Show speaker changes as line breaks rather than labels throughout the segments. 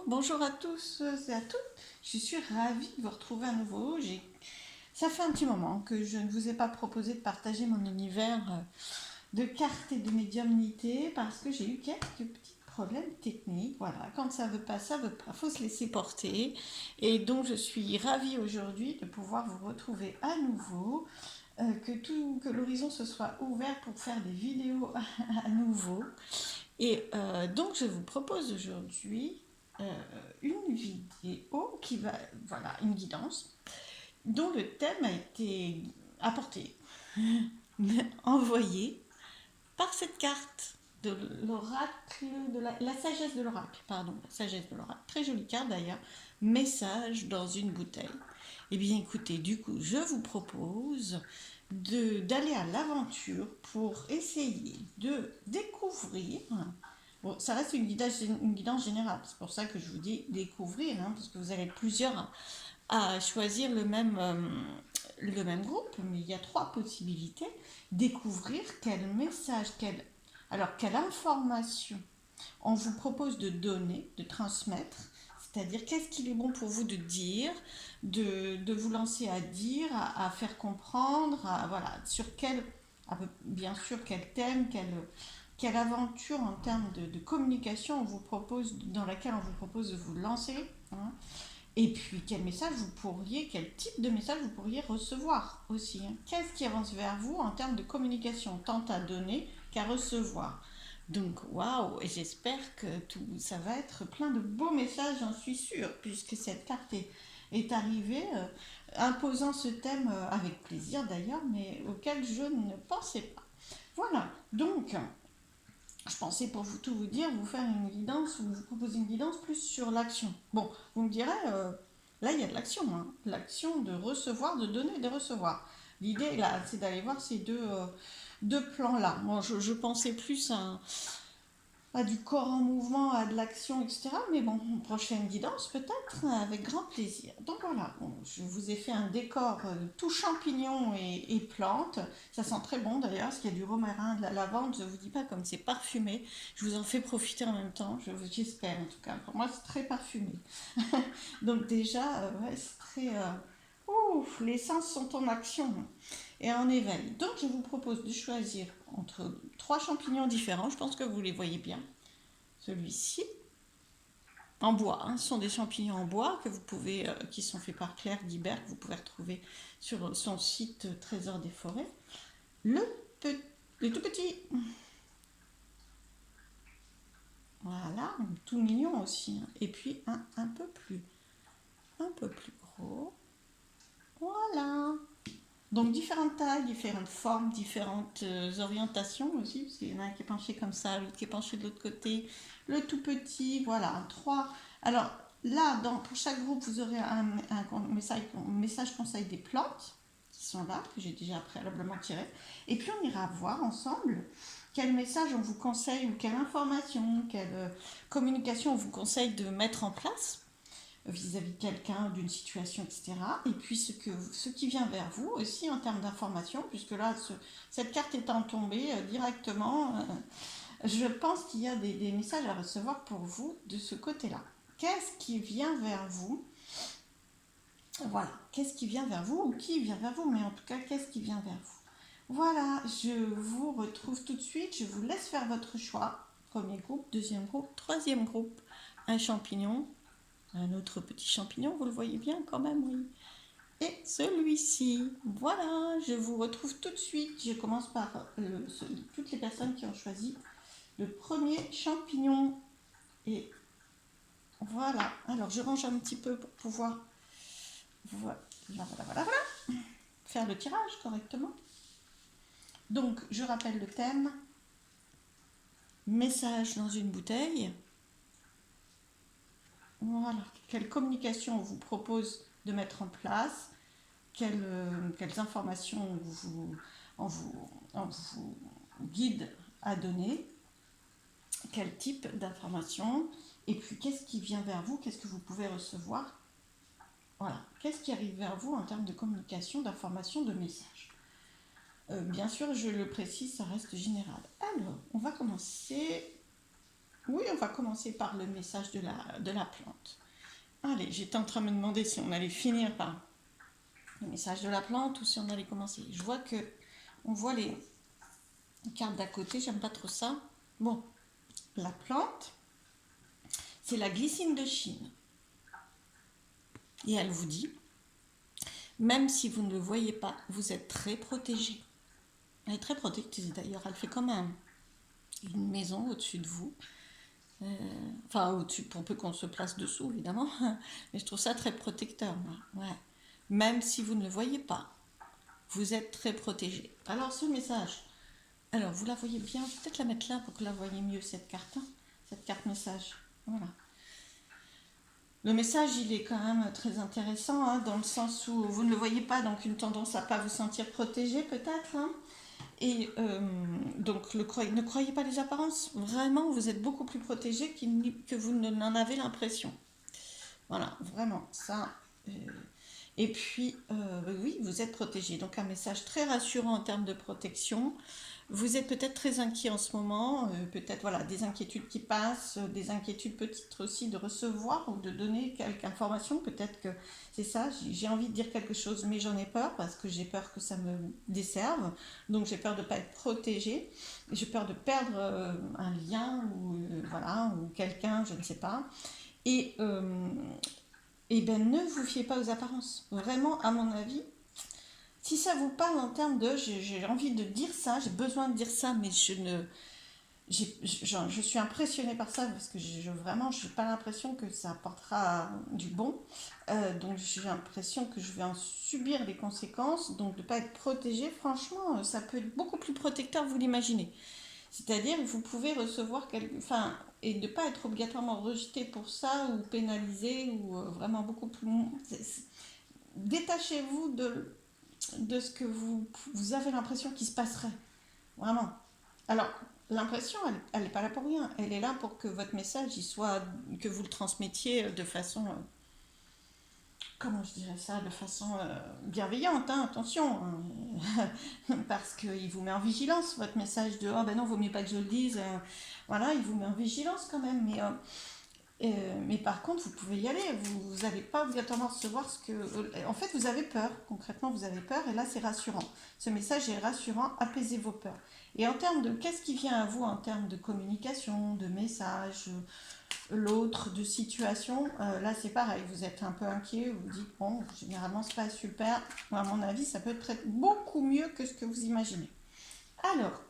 Bonjour à tous et à toutes. Je suis ravie de vous retrouver à nouveau. Ça fait un petit moment que je ne vous ai pas proposé de partager mon univers de cartes et de médiumnité parce que j'ai eu quelques petits problèmes techniques. Voilà, quand ça veut pas, ça veut pas. Faut se laisser porter. Et donc je suis ravie aujourd'hui de pouvoir vous retrouver à nouveau. Que l'horizon se soit ouvert pour faire des vidéos à nouveau. Et donc, je vous propose aujourd'hui euh, une vidéo qui va, voilà, une guidance, dont le thème a été apporté, envoyé par cette carte de l'oracle, de la sagesse de l'oracle, pardon, la sagesse de l'oracle, très jolie carte d'ailleurs, message dans une bouteille. Eh bien écoutez, du coup, je vous propose d'aller à l'aventure pour essayer de découvrir. Bon, ça reste une guidance générale, c'est pour ça que je vous dis découvrir, hein, parce que vous allez être plusieurs à choisir le même groupe, mais il y a trois possibilités. Découvrir quel message, quelle information on vous propose de donner, de transmettre, c'est-à-dire qu'est-ce qu'il est bon pour vous de dire, de vous lancer à dire, à faire comprendre, voilà, bien sûr, quel thème, quelle aventure en termes de communication dans laquelle on vous propose de vous lancer, hein. Et puis quel type de message vous pourriez recevoir aussi, hein. Qu'est-ce qui avance vers vous en termes de communication, tant à donner qu'à recevoir. Donc waouh, et j'espère que ça va être plein de beaux messages, j'en suis sûre, puisque cette carte est arrivée imposant ce thème avec plaisir d'ailleurs, mais auquel je ne pensais pas. Voilà, donc je pensais pour tout vous dire, vous faire une guidance ou vous proposer une guidance plus sur l'action. Bon, vous me direz, là il y a de l'action, hein. L'action de recevoir, de donner et de recevoir. L'idée là, c'est d'aller voir ces deux plans-là. Moi, je pensais plus à du corps en mouvement, à de l'action, etc. Mais bon, prochaine guidance peut-être, avec grand plaisir. Donc voilà, bon, je vous ai fait un décor tout champignons et plantes. Ça sent très bon d'ailleurs, parce qu'il y a du romarin, de la lavande. Je vous dis pas comme c'est parfumé. Je vous en fais profiter en même temps, j'espère en tout cas. Pour moi, c'est très parfumé. Donc déjà, ouais, c'est très... ouf, les sens sont en action et en éveil. Donc je vous propose de choisir entre trois champignons différents. Je pense que vous les voyez bien. Celui-ci, en bois, hein, ce sont des champignons en bois qui sont faits par Claire Guibert, que vous pouvez retrouver sur son site Trésor des forêts. Le, le tout petit, voilà, tout mignon aussi, hein. Et puis un peu plus gros, voilà. Donc différentes tailles, différentes formes, différentes orientations aussi, parce qu'il y en a un qui est penché comme ça, l'autre qui est penché de l'autre côté, le tout petit, voilà, trois. Alors là, pour chaque groupe, vous aurez un message conseil des plantes qui sont là, que j'ai déjà préalablement tiré. Et puis on ira voir ensemble quel message on vous conseille, ou quelle information, quelle communication on vous conseille de mettre en place vis-à-vis de quelqu'un, d'une situation, etc. Et puis ce qui vient vers vous aussi en termes d'information, puisque là, cette carte étant tombée directement, je pense qu'il y a des messages à recevoir pour vous de ce côté-là. Qu'est-ce qui vient vers vous? Voilà, qu'est-ce qui vient vers vous, ou qui vient vers vous, mais en tout cas, qu'est-ce qui vient vers vous? Voilà, je vous retrouve tout de suite, je vous laisse faire votre choix. Premier groupe, deuxième groupe, troisième groupe, un champignon, un autre petit champignon, vous le voyez bien quand même, oui. Et celui-ci, voilà, je vous retrouve tout de suite. Je commence par toutes les personnes qui ont choisi le premier champignon. Et voilà, alors je range un petit peu pour pouvoir voilà, faire le tirage correctement. Donc, je rappelle le thème. Message dans une bouteille. Voilà, quelle communication on vous propose de mettre en place, quelles informations on vous guide à donner, quel type d'informations, et puis qu'est-ce qui vient vers vous, qu'est-ce que vous pouvez recevoir. Voilà, qu'est-ce qui arrive vers vous en termes de communication, d'information, de message. Bien sûr, je le précise, ça reste général. Alors, on va commencer Oui, on va commencer par le message de la plante. Allez, j'étais en train de me demander si on allait finir par le message de la plante ou si on allait commencer. Je vois que on voit les cartes d'à côté, j'aime pas trop ça. Bon, la plante, c'est la glycine de Chine. Et elle vous dit, même si vous ne le voyez pas, vous êtes très protégé. Elle est très protectrice d'ailleurs, elle fait comme une maison au-dessus de vous. Enfin, au-dessus, pour peu qu'on se place dessous, évidemment. Mais je trouve ça très protecteur, moi. Ouais. Même si vous ne le voyez pas, vous êtes très protégé. Alors, ce message, alors vous la voyez bien, je vais peut-être la mettre là pour que vous la voyez mieux, cette carte, hein, cette carte message. Voilà. Le message, il est quand même très intéressant, hein, dans le sens où vous ne le voyez pas, donc une tendance à ne pas vous sentir protégé, peut-être. Hein. Et donc, ne croyez pas les apparences. Vraiment, vous êtes beaucoup plus protégé que vous n'en avez l'impression. Voilà, vraiment, ça. Et puis, oui, vous êtes protégé. Donc, un message très rassurant en termes de protection. Vous êtes peut-être très inquiet en ce moment, peut-être voilà, des inquiétudes qui passent, des inquiétudes peut-être aussi de recevoir ou de donner quelque information. Peut-être que c'est ça, j'ai envie de dire quelque chose, mais j'en ai peur parce que j'ai peur que ça me desserve. Donc j'ai peur de ne pas être protégée. J'ai peur de perdre un lien ou voilà, ou quelqu'un, je ne sais pas. Et, et ben ne vous fiez pas aux apparences. Vraiment, à mon avis, si ça vous parle en termes de j'ai envie de dire ça, j'ai besoin de dire ça, mais je ne. Je suis impressionnée par ça parce que vraiment, je n'ai pas l'impression que ça apportera du bon. Donc j'ai l'impression que je vais en subir les conséquences. Donc de ne pas être protégée, franchement, ça peut être beaucoup plus protecteur que vous l'imaginez. C'est-à-dire que vous pouvez recevoir enfin, et de ne pas être obligatoirement rejeté pour ça ou pénalisé ou vraiment beaucoup plus. Détachez-vous de ce que vous avez l'impression qu'il se passerait. Vraiment. Alors, l'impression, elle n'est pas là pour rien. Elle est là pour que votre message, que vous le transmettiez de façon, comment je dirais ça, de façon bienveillante, hein, attention. Parce qu'il vous met en vigilance, votre message de, oh ben non, vaut mieux pas que je le dise. Voilà, il vous met en vigilance quand même. Mais par contre, vous pouvez y aller. Vous n'allez pas obligatoirement recevoir ce que. En fait, vous avez peur. Concrètement, vous avez peur. Et là, c'est rassurant. Ce message est rassurant. Apaisez vos peurs. Et en termes de qu'est-ce qui vient à vous en termes de communication, de message, l'autre, de situation, là, c'est pareil. Vous êtes un peu inquiet. Vous vous dites, bon, généralement, c'est pas super. À mon avis, ça peut être beaucoup mieux que ce que vous imaginez. Alors,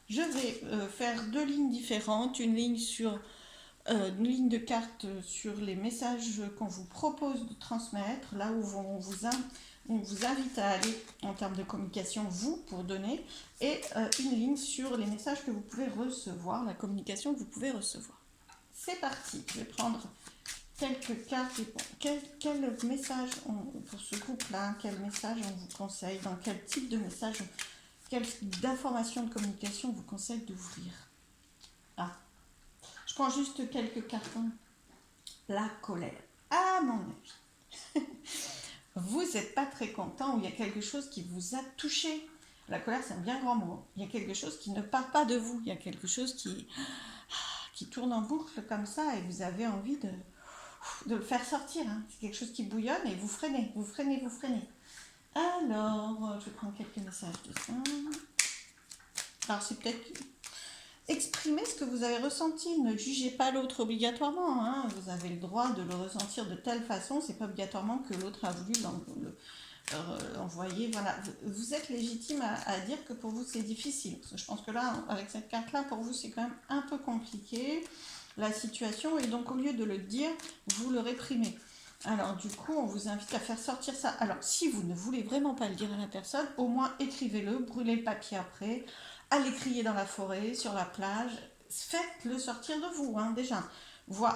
je vais faire deux lignes différentes. Une ligne de carte sur les messages qu'on vous propose de transmettre, là où on vous invite à aller en termes de communication, vous, pour donner, et une ligne sur les messages que vous pouvez recevoir, la communication que vous pouvez recevoir. C'est parti, je vais prendre quelques cartes. Quel message, pour ce groupe-là, quel message on vous conseille, dans quel type de message, quelle d'informations de communication on vous conseille d'ouvrir. Ah, je prends juste quelques cartons. La colère. À mon avis, vous n'êtes pas très content ou il y a quelque chose qui vous a touché. La colère, c'est un bien grand mot. Il y a quelque chose qui ne part pas de vous. Il y a quelque chose qui tourne en boucle comme ça et vous avez envie de le faire sortir. Hein. C'est quelque chose qui bouillonne et vous freinez, vous freinez, vous freinez. Alors, je vais prendre quelques messages de ça. Alors, c'est peut-être exprimez ce que vous avez ressenti, ne jugez pas l'autre obligatoirement, hein. Vous avez le droit de le ressentir de telle façon, c'est pas obligatoirement que l'autre a voulu l'envoyer, voilà. Vous êtes légitime à dire que pour vous c'est difficile, parce que je pense que là, avec cette carte-là, pour vous c'est quand même un peu compliqué, la situation, et donc au lieu de le dire, vous le réprimez. Alors du coup, on vous invite à faire sortir ça. Alors si vous ne voulez vraiment pas le dire à la personne, au moins écrivez-le, brûlez le papier après, allez crier dans la forêt, sur la plage, faites-le sortir de vous, hein, déjà.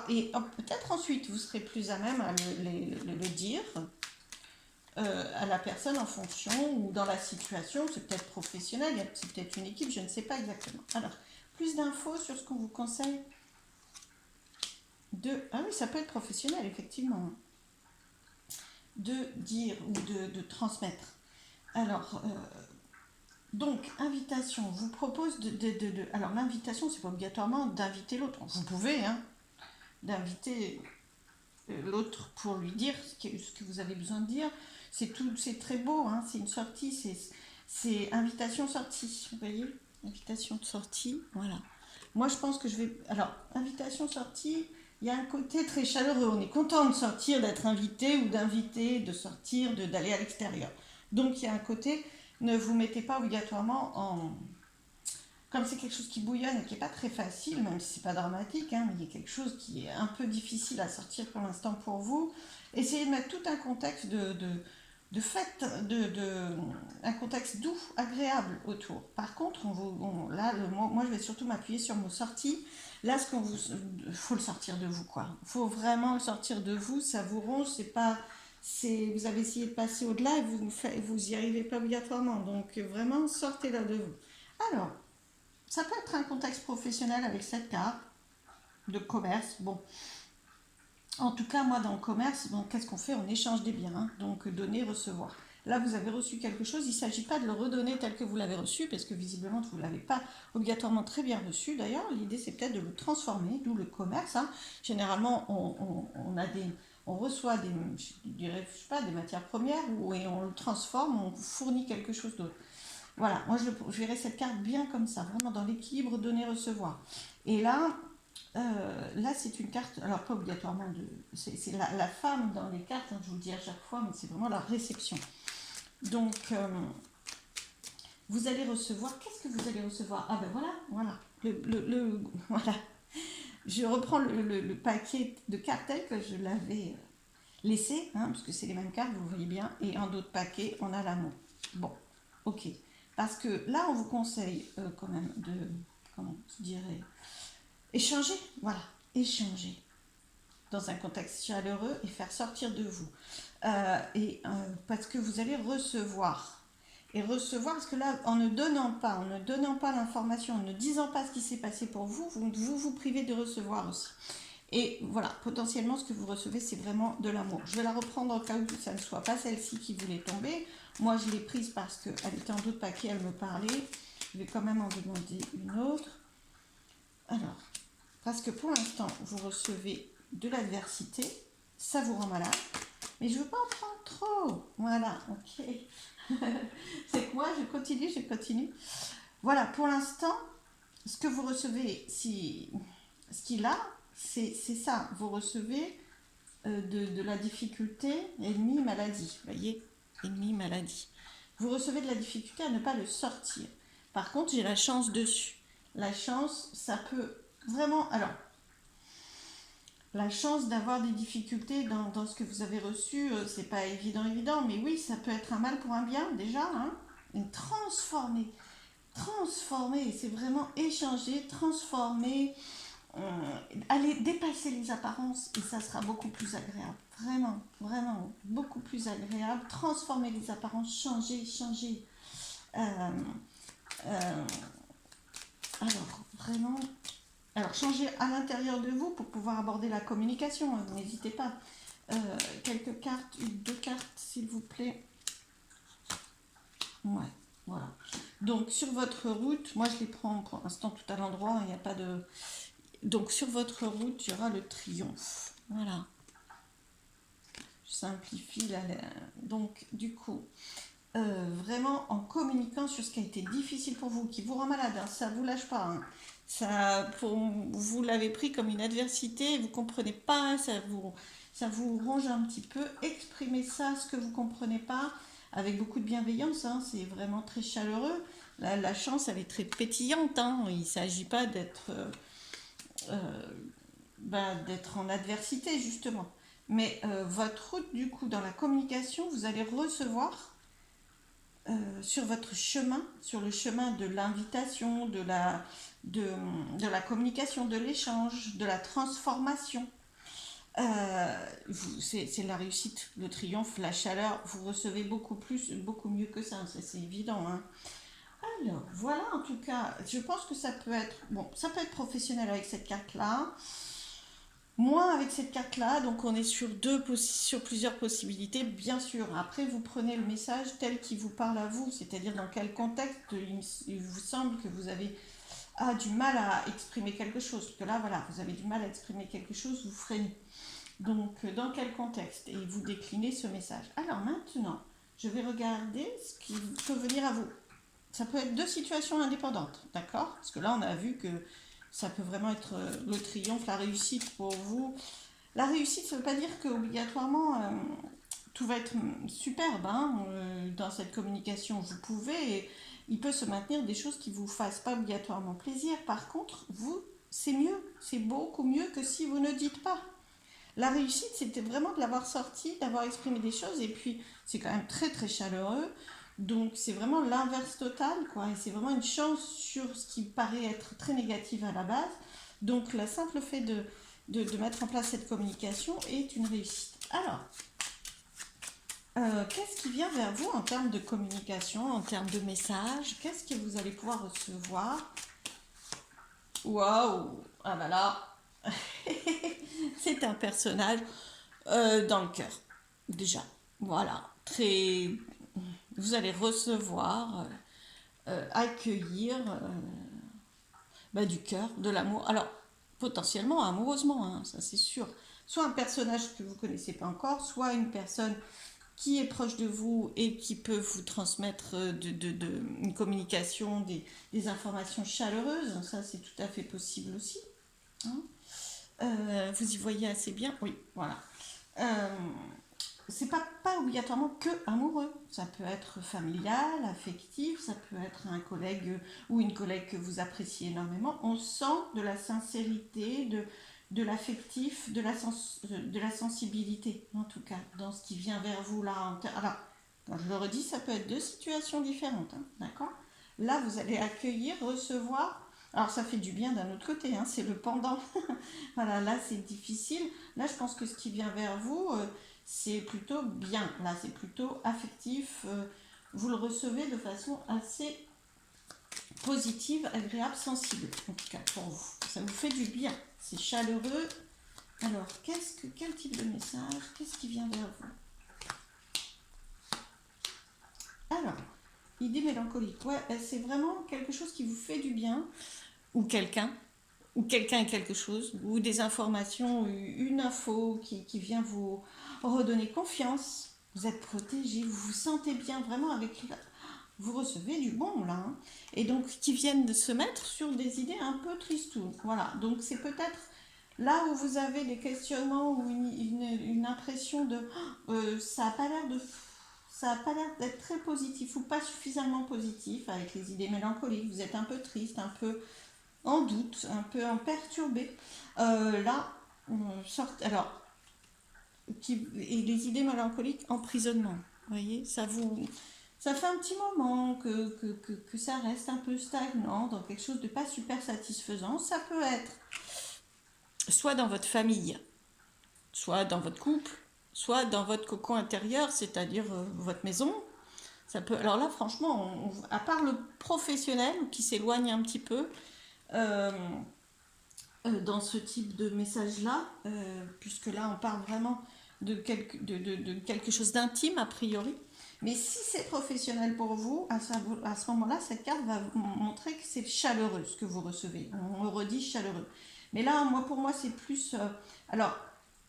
Et peut-être ensuite, vous serez plus à même à le dire à la personne en fonction ou dans la situation. C'est peut-être professionnel, c'est peut-être une équipe, je ne sais pas exactement. Alors, plus d'infos sur ce qu'on vous conseille Ah oui, ça peut être professionnel, effectivement. De dire ou de transmettre. Alors, Donc, invitation, je vous propose alors, l'invitation, c'est pas obligatoirement d'inviter l'autre. Vous pouvez, hein, d'inviter l'autre pour lui dire ce que vous avez besoin de dire. C'est très beau, hein, c'est une sortie, c'est invitation sortie, vous voyez, invitation de sortie, voilà. Moi, je pense que je vais. Alors, invitation sortie, il y a un côté très chaleureux. On est content de sortir, d'être invité ou d'inviter, de sortir, d'aller à l'extérieur. Donc, il y a un côté, ne vous mettez pas obligatoirement en. Comme c'est quelque chose qui bouillonne et qui n'est pas très facile, même si c'est pas dramatique, hein, mais il y a quelque chose qui est un peu difficile à sortir pour l'instant pour vous, essayez de mettre tout un contexte de fête, un contexte doux, agréable autour. Par contre, là, moi, je vais surtout m'appuyer sur nos sorties. Là, faut le sortir de vous, quoi. Faut vraiment le sortir de vous. Ça vous ronge, c'est pas, vous avez essayé de passer au-delà et vous y arrivez pas obligatoirement. Donc, vraiment, sortez-la de vous. Alors, ça peut être un contexte professionnel avec cette carte de commerce. Bon, en tout cas, moi, dans le commerce, bon, qu'est-ce qu'on fait? On échange des biens, hein. Donc donner, recevoir. Là, vous avez reçu quelque chose, il ne s'agit pas de le redonner tel que vous l'avez reçu, parce que visiblement, vous ne l'avez pas obligatoirement très bien reçu. D'ailleurs, l'idée, c'est peut-être de le transformer, d'où le commerce, hein. Généralement, on reçoit je sais pas, des matières premières et on le transforme, on fournit quelque chose d'autre. Voilà, moi je verrais cette carte bien comme ça, vraiment dans l'équilibre donner-recevoir. Et là c'est une carte, alors pas obligatoirement c'est la femme dans les cartes, hein, je vous le dis à chaque fois, mais c'est vraiment la réception. Donc vous allez recevoir, qu'est-ce que vous allez recevoir? Ah ben voilà, voilà. Je reprends le paquet de cartes tel que je l'avais laissé, hein, parce que c'est les mêmes cartes, vous voyez bien, et en d'autres paquets, on a l'amour. Bon, ok. Parce que là, on vous conseille quand même comment je dirais, échanger, voilà, échanger dans un contexte chaleureux et faire sortir de vous. Parce que vous allez recevoir. Et recevoir, parce que là, en ne donnant pas l'information, en ne disant pas ce qui s'est passé pour vous, vous privez de recevoir aussi. Et voilà, potentiellement, ce que vous recevez, c'est vraiment de l'amour. Je vais la reprendre au cas où ça ne soit pas celle-ci qui voulait tomber. Moi, je l'ai prise parce qu'elle était en d'autres paquets, elle me parlait. Je vais quand même en demander une autre. Alors, parce que pour l'instant, vous recevez de l'adversité, ça vous rend malade, mais je ne veux pas en prendre trop. Voilà, ok. C'est que moi, je continue. Voilà, pour l'instant, ce que vous recevez, ce qu'il a, c'est ça. Vous recevez de la difficulté, ennemi, maladie. Vous voyez, ennemi, maladie. Vous recevez de la difficulté à ne pas le sortir. Par contre, j'ai la chance dessus. La chance, ça peut vraiment. Alors, la chance d'avoir des difficultés dans ce que vous avez reçu, c'est pas évident, mais oui, ça peut être un mal pour un bien, déjà, hein. Transformer, c'est vraiment échanger, transformer, aller dépasser les apparences et ça sera beaucoup plus agréable. Vraiment, beaucoup plus agréable. Transformer les apparences, changer. Euh, euh, alors, vraiment. Alors, changer à l'intérieur de vous pour pouvoir aborder la communication. Hein, n'hésitez pas. Quelques cartes, deux cartes, s'il vous plaît. Ouais, voilà. Donc, sur votre route, moi je les prends pour l'instant tout à l'endroit, il n'y a pas de. Donc sur votre route, il y aura le triomphe. Voilà. Je simplifie donc du coup, vraiment en communiquant sur ce qui a été difficile pour vous, qui vous rend malade, hein, ça vous lâche pas. Hein. Vous l'avez pris comme une adversité, vous comprenez pas, hein, ça vous ronge un petit peu. Exprimez ça, ce que vous comprenez pas, avec beaucoup de bienveillance. Hein, c'est vraiment très chaleureux. La chance, elle est très pétillante. Hein, il ne s'agit pas d'être en adversité justement. Mais votre route, du coup, dans la communication, vous allez recevoir sur votre chemin, sur le chemin de l'invitation, de la communication, de l'échange, de la transformation. C'est la réussite, le triomphe, la chaleur. Vous recevez beaucoup plus, beaucoup mieux que ça c'est évident. Hein. Alors, voilà, en tout cas, je pense que ça peut être, bon, ça peut être professionnel avec cette carte-là. Moins avec cette carte-là, donc on est sur sur plusieurs possibilités, bien sûr. Après, vous prenez le message tel qu'il vous parle à vous, c'est-à-dire dans quel contexte il vous semble que vous avez du mal à exprimer quelque chose. Parce que là, voilà, vous avez du mal à exprimer quelque chose, vous freinez. Donc, dans quel contexte? Et vous déclinez ce message. Alors maintenant, je vais regarder ce qui peut venir à vous. Ça peut être deux situations indépendantes, d'accord? Parce que là, on a vu que ça peut vraiment être le triomphe, la réussite pour vous. La réussite, ça ne veut pas dire que obligatoirement tout va être superbe hein, dans cette communication. Vous pouvez, il peut se maintenir des choses qui ne vous fassent pas obligatoirement plaisir. Par contre, vous, c'est mieux, c'est beaucoup mieux que si vous ne dites pas. La réussite, c'était vraiment de l'avoir sorti, d'avoir exprimé des choses, et puis c'est quand même très très chaleureux. Donc c'est vraiment l'inverse total, quoi. Et c'est vraiment une chance sur ce qui paraît être très négatif à la base. Donc le simple fait de mettre en place cette communication est une réussite. Alors, qu'est-ce qui vient vers vous en termes de communication, en termes de messages? Qu'est-ce que vous allez pouvoir recevoir? Waouh! Ah bah là, c'est un personnage dans le cœur, déjà. Voilà, très. Vous allez recevoir, accueillir du cœur, de l'amour. Alors, potentiellement amoureusement, hein, ça c'est sûr. Soit un personnage que vous ne connaissez pas encore, soit une personne qui est proche de vous et qui peut vous transmettre une communication, des informations chaleureuses. Ça, c'est tout à fait possible aussi. Hein. Vous y voyez assez bien? Oui, voilà. Euh, c'est pas obligatoirement que amoureux. Ça peut être familial, affectif, ça peut être un collègue ou une collègue que vous appréciez énormément. On sent de la sincérité, de l'affectif, de la sensibilité, en tout cas, dans ce qui vient vers vous là. Alors, quand je le redis, ça peut être deux situations différentes, hein, d'accord? Là, vous allez accueillir, recevoir. Alors, ça fait du bien d'un autre côté, hein, c'est le pendant. Voilà, là, c'est difficile. Là, je pense que ce qui vient vers vous, c'est plutôt bien. Là, c'est plutôt affectif. Vous le recevez de façon assez positive, agréable, sensible. En tout cas, pour vous. Ça vous fait du bien. C'est chaleureux. Alors, quel type de message? Qu'est-ce qui vient vers vous? Alors, idée mélancolique. Ouais, c'est vraiment quelque chose qui vous fait du bien. Ou quelqu'un et quelque chose, ou des informations, une info qui vient vous redonner confiance. Vous êtes protégé, vous vous sentez bien vraiment vous recevez du bon là. Hein. Et donc qui viennent de se mettre sur des idées un peu tristounes. Voilà, donc c'est peut-être là où vous avez des questionnements ou une impression de ça a pas l'air de ça a pas l'air d'être très positif ou pas suffisamment positif avec les idées mélancoliques. Vous êtes un peu triste, un peu en doute, un peu en perturbé. Là, on sort. Alors, et les idées mélancoliques, emprisonnement. Vous voyez, ça fait un petit moment que ça reste un peu stagnant dans quelque chose de pas super satisfaisant. Ça peut être soit dans votre famille, soit dans votre couple, soit dans votre cocon intérieur, c'est-à-dire votre maison. Ça peut. Alors là, franchement, à part le professionnel qui s'éloigne un petit peu, euh, dans ce type de message-là, puisque là on parle vraiment de quelque chose d'intime a priori. Mais si c'est professionnel pour vous, à ce moment-là, cette carte va vous montrer que c'est chaleureux ce que vous recevez. On redit chaleureux. Mais là, pour moi, c'est plus. Alors,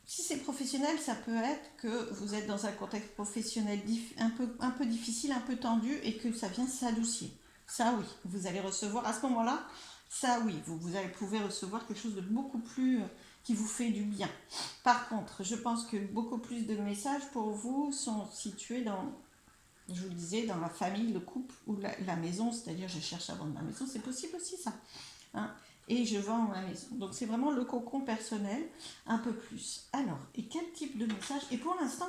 si c'est professionnel, ça peut être que vous êtes dans un contexte professionnel un peu difficile, un peu tendu, et que ça vient s'adoucir. Ça, oui, vous allez recevoir à ce moment-là. Ça, oui, vous allez pouvoir recevoir quelque chose de beaucoup plus qui vous fait du bien. Par contre, je pense que beaucoup plus de messages pour vous sont situés dans, je vous le disais, dans la famille, le couple ou la maison, c'est-à-dire je cherche à vendre ma maison, c'est possible aussi ça. Hein, et je vends ma maison. Donc c'est vraiment le cocon personnel, un peu plus. Alors, et quel type de message? Et pour l'instant,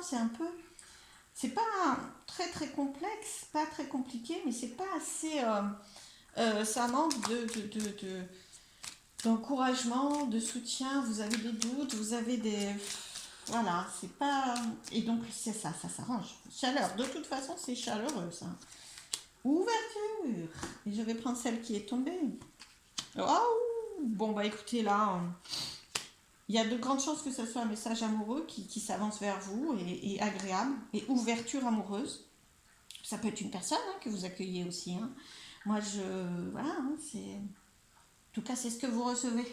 c'est pas très très complexe, pas très compliqué, mais c'est pas assez. Ça manque d'encouragement, de soutien. Vous avez des doutes, vous avez des. Voilà, c'est pas. Et donc, c'est ça, ça s'arrange. Chaleur, de toute façon, c'est chaleureux, ça. Ouverture. Et je vais prendre celle qui est tombée. Waouh. Bon, bah écoutez, là, Il y a de grandes chances que ce soit un message amoureux qui s'avance vers vous et agréable, et ouverture amoureuse. Ça peut être une personne hein, que vous accueillez aussi. Hein. Moi, voilà, hein, c'est... En tout cas, c'est ce que vous recevez.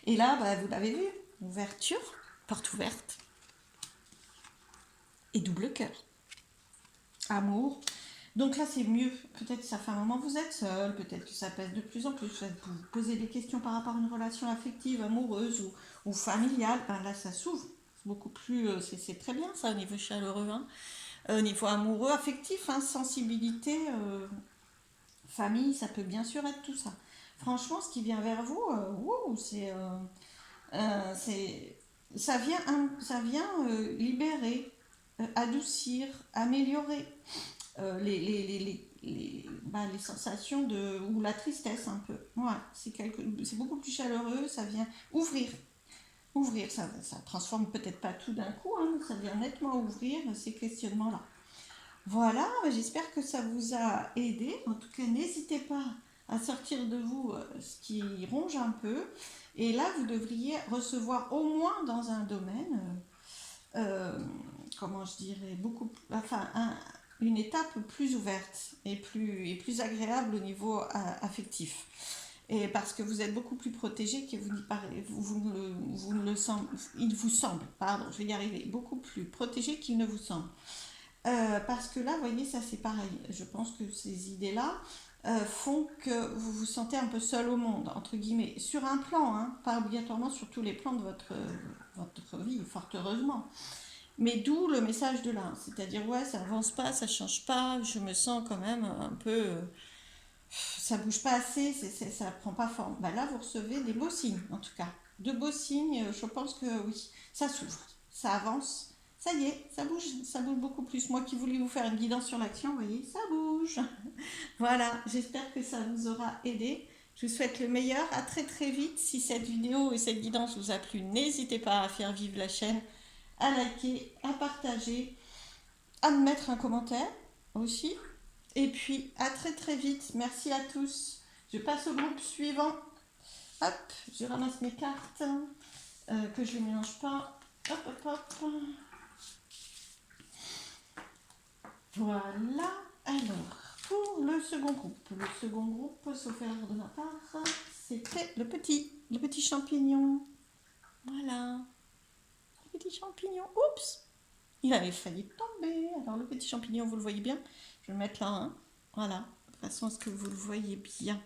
Et là, bah, vous l'avez vu, ouverture, porte ouverte, et double cœur. Amour. Donc là, c'est mieux. Peut-être que ça fait un moment que vous êtes seul, peut-être que ça pèse de plus en plus. Vous vous posez des questions par rapport à une relation affective, amoureuse ou familiale. Ben là, ça s'ouvre. C'est beaucoup plus. C'est très bien ça au niveau chaleureux. Hein. Au niveau amoureux, affectif, hein, sensibilité, famille, ça peut bien sûr être tout ça. Franchement, ce qui vient vers vous, c'est ça vient libérer, adoucir, améliorer les sensations ou la tristesse un peu. Ouais, c'est beaucoup plus chaleureux, ça vient ouvrir. Ouvrir, ça transforme peut-être pas tout d'un coup, hein, mais ça vient nettement ouvrir ces questionnements-là. Voilà, j'espère que ça vous a aidé. En tout cas, n'hésitez pas à sortir de vous ce qui ronge un peu. Et là, vous devriez recevoir au moins dans un domaine, comment je dirais, une étape plus ouverte et plus agréable au niveau affectif. Et parce que vous êtes beaucoup plus protégé que vous n'y paraît, vous ne le semble, il vous semble, pardon, je vais y arriver, beaucoup plus protégé qu'il ne vous semble. Parce que là, vous voyez, ça c'est pareil. Je pense que ces idées-là font que vous vous sentez un peu seul au monde, entre guillemets, sur un plan, hein, pas obligatoirement sur tous les plans de votre vie, fort heureusement. Mais d'où le message de là, c'est-à-dire ouais, ça avance pas, ça change pas, je me sens quand même un peu, ça bouge pas assez, ça prend pas forme. Bah là, vous recevez des beaux signes, en tout cas, de beaux signes. Je pense que oui, ça s'ouvre, ça avance. Ça y est, ça bouge beaucoup plus. Moi qui voulais vous faire une guidance sur l'action, vous voyez, ça bouge. Voilà, j'espère que ça vous aura aidé. Je vous souhaite le meilleur. À très très vite. Si cette vidéo et cette guidance vous a plu, n'hésitez pas à faire vivre la chaîne, à liker, à partager, à me mettre un commentaire aussi. Et puis à très très vite. Merci à tous. Je passe au groupe suivant. Hop, je ramasse mes cartes que je ne mélange pas. Hop, hop, hop. Voilà. Alors, pour le second groupe. Le second groupe, sauf erreur de ma part, c'était le petit champignon. Voilà. Le petit champignon. Oups! Il avait failli tomber. Alors, le petit champignon, vous le voyez bien. Je vais le mettre là. Hein. Voilà. De façon à ce que vous le voyez bien.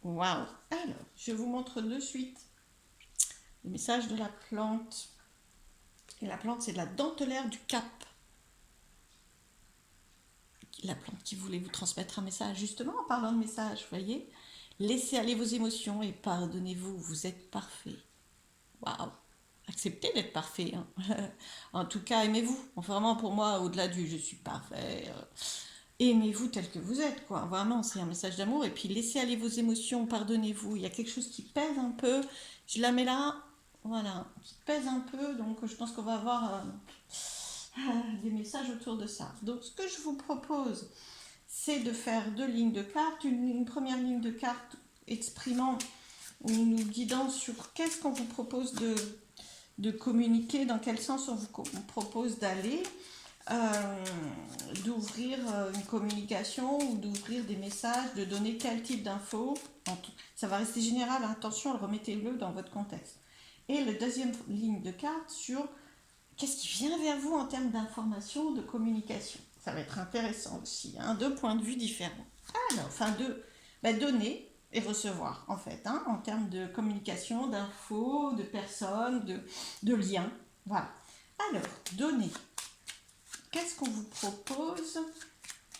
Waouh! Alors, je vous montre de suite le message de la plante. Et la plante, c'est de la dentelaire du Cap. La plante qui voulait vous transmettre un message, justement en parlant de message, vous voyez. Laissez aller vos émotions et pardonnez-vous, vous êtes parfait. Waouh! Acceptez d'être parfait. Hein. En tout cas, aimez-vous. Vraiment, pour moi, au-delà du je suis parfait, aimez-vous tel que vous êtes, quoi. Vraiment, c'est un message d'amour. Et puis, laissez aller vos émotions, pardonnez-vous. Il y a quelque chose qui pèse un peu. Je la mets là, voilà, qui pèse un peu. Donc, je pense qu'on va avoir des messages autour de ça. Donc, ce que je vous propose, c'est de faire deux lignes de cartes. Une première ligne de cartes exprimant ou nous guidant sur qu'est-ce qu'on vous propose de communiquer, dans quel sens on vous propose d'aller, d'ouvrir une communication ou d'ouvrir des messages, de donner quel type d'infos. Ça va rester général, attention, remettez-le dans votre contexte. Et la deuxième ligne de carte sur qu'est-ce qui vient vers vous en termes d'information, de communication. Ça va être intéressant aussi, hein, deux points de vue différents. Alors, enfin, donner et recevoir, en fait, hein, en termes de communication, d'infos, de personnes, de liens. Voilà. Alors, donner. Qu'est-ce qu'on vous propose?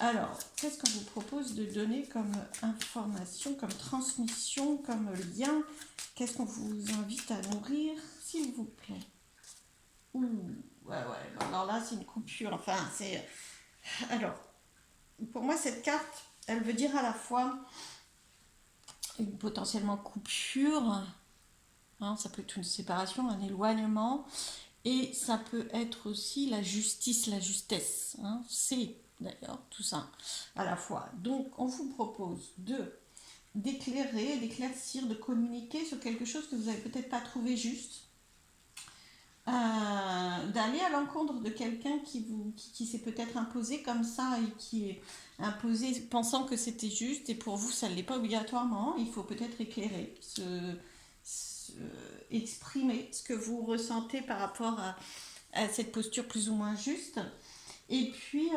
Alors, qu'est-ce qu'on vous propose de donner comme information, comme transmission, comme lien? Qu'est-ce qu'on vous invite à nourrir, s'il vous plaît? Ouh, ouais, alors là, c'est une coupure. Enfin, c'est... Alors, pour moi, cette carte, elle veut dire à la fois une potentiellement coupure, hein, ça peut être une séparation, un éloignement, et ça peut être aussi la justice, la justesse. Hein, c'est d'ailleurs tout ça à la fois. Donc, on vous propose de d'éclairer, d'éclaircir, de communiquer sur quelque chose que vous n'avez peut-être pas trouvé juste. D'aller à l'encontre de quelqu'un qui s'est peut-être imposé comme ça et qui est imposé pensant que c'était juste et pour vous ça ne l'est pas obligatoirement. Il faut peut-être éclairer, se- exprimer ce que vous ressentez par rapport à cette posture plus ou moins juste. Et puis,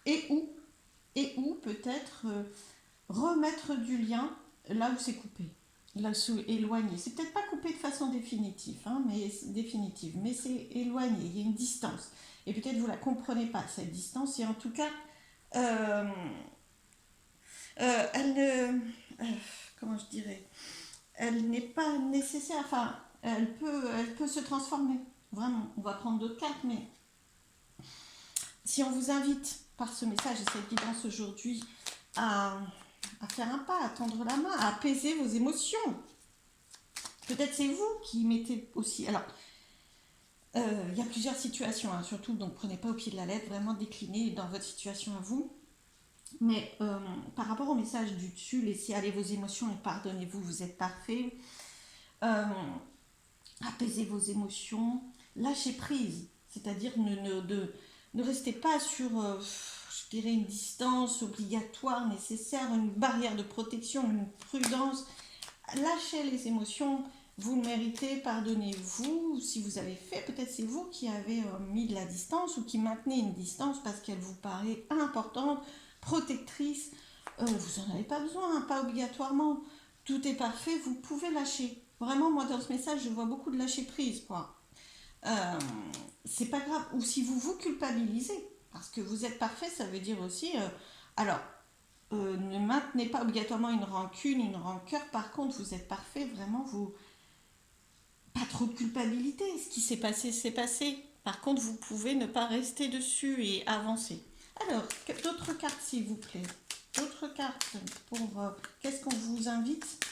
et où peut-être remettre du lien là où c'est coupé, là où c'est éloigné. C'est peut-être pas coupé de façon définitive, hein, mais c'est éloigné, il y a une distance. Et peut-être vous la comprenez pas, cette distance, et en tout cas, euh, elle ne. Comment je dirais, elle n'est pas nécessaire, enfin, elle peut se transformer. Vraiment, on va prendre d'autres cartes, mais si on vous invite par ce message et cette guidance aujourd'hui à, à faire un pas, à tendre la main, à apaiser vos émotions. Peut-être c'est vous qui mettez aussi. Alors, il y a plusieurs situations, hein, surtout, donc prenez pas au pied de la lettre, vraiment déclinez dans votre situation à vous. Mais par rapport au message du dessus, laissez aller vos émotions et pardonnez-vous, vous êtes parfait. Euh, Apaisez vos émotions, lâchez prise, c'est-à-dire ne restez pas sur, je dirais, une distance obligatoire, nécessaire, une barrière de protection, une prudence. Lâchez les émotions, vous le méritez, pardonnez-vous. Si vous avez fait, peut-être c'est vous qui avez mis de la distance ou qui maintenez une distance parce qu'elle vous paraît importante, protectrice. Vous n'en avez pas besoin, hein, pas obligatoirement. Tout est parfait, vous pouvez lâcher. Vraiment, moi dans ce message, je vois beaucoup de lâcher prise, quoi. Euh, c'est pas grave. Ou si vous vous culpabilisez, parce que vous êtes parfait, ça veut dire aussi. Alors, ne maintenez pas obligatoirement une rancune, une rancœur. Par contre, vous êtes parfait, vraiment, vous. Pas trop de culpabilité. Ce qui s'est passé, c'est passé. Par contre, vous pouvez ne pas rester dessus et avancer. Alors, d'autres cartes, s'il vous plaît. D'autres cartes pour. Qu'est-ce qu'on vous invite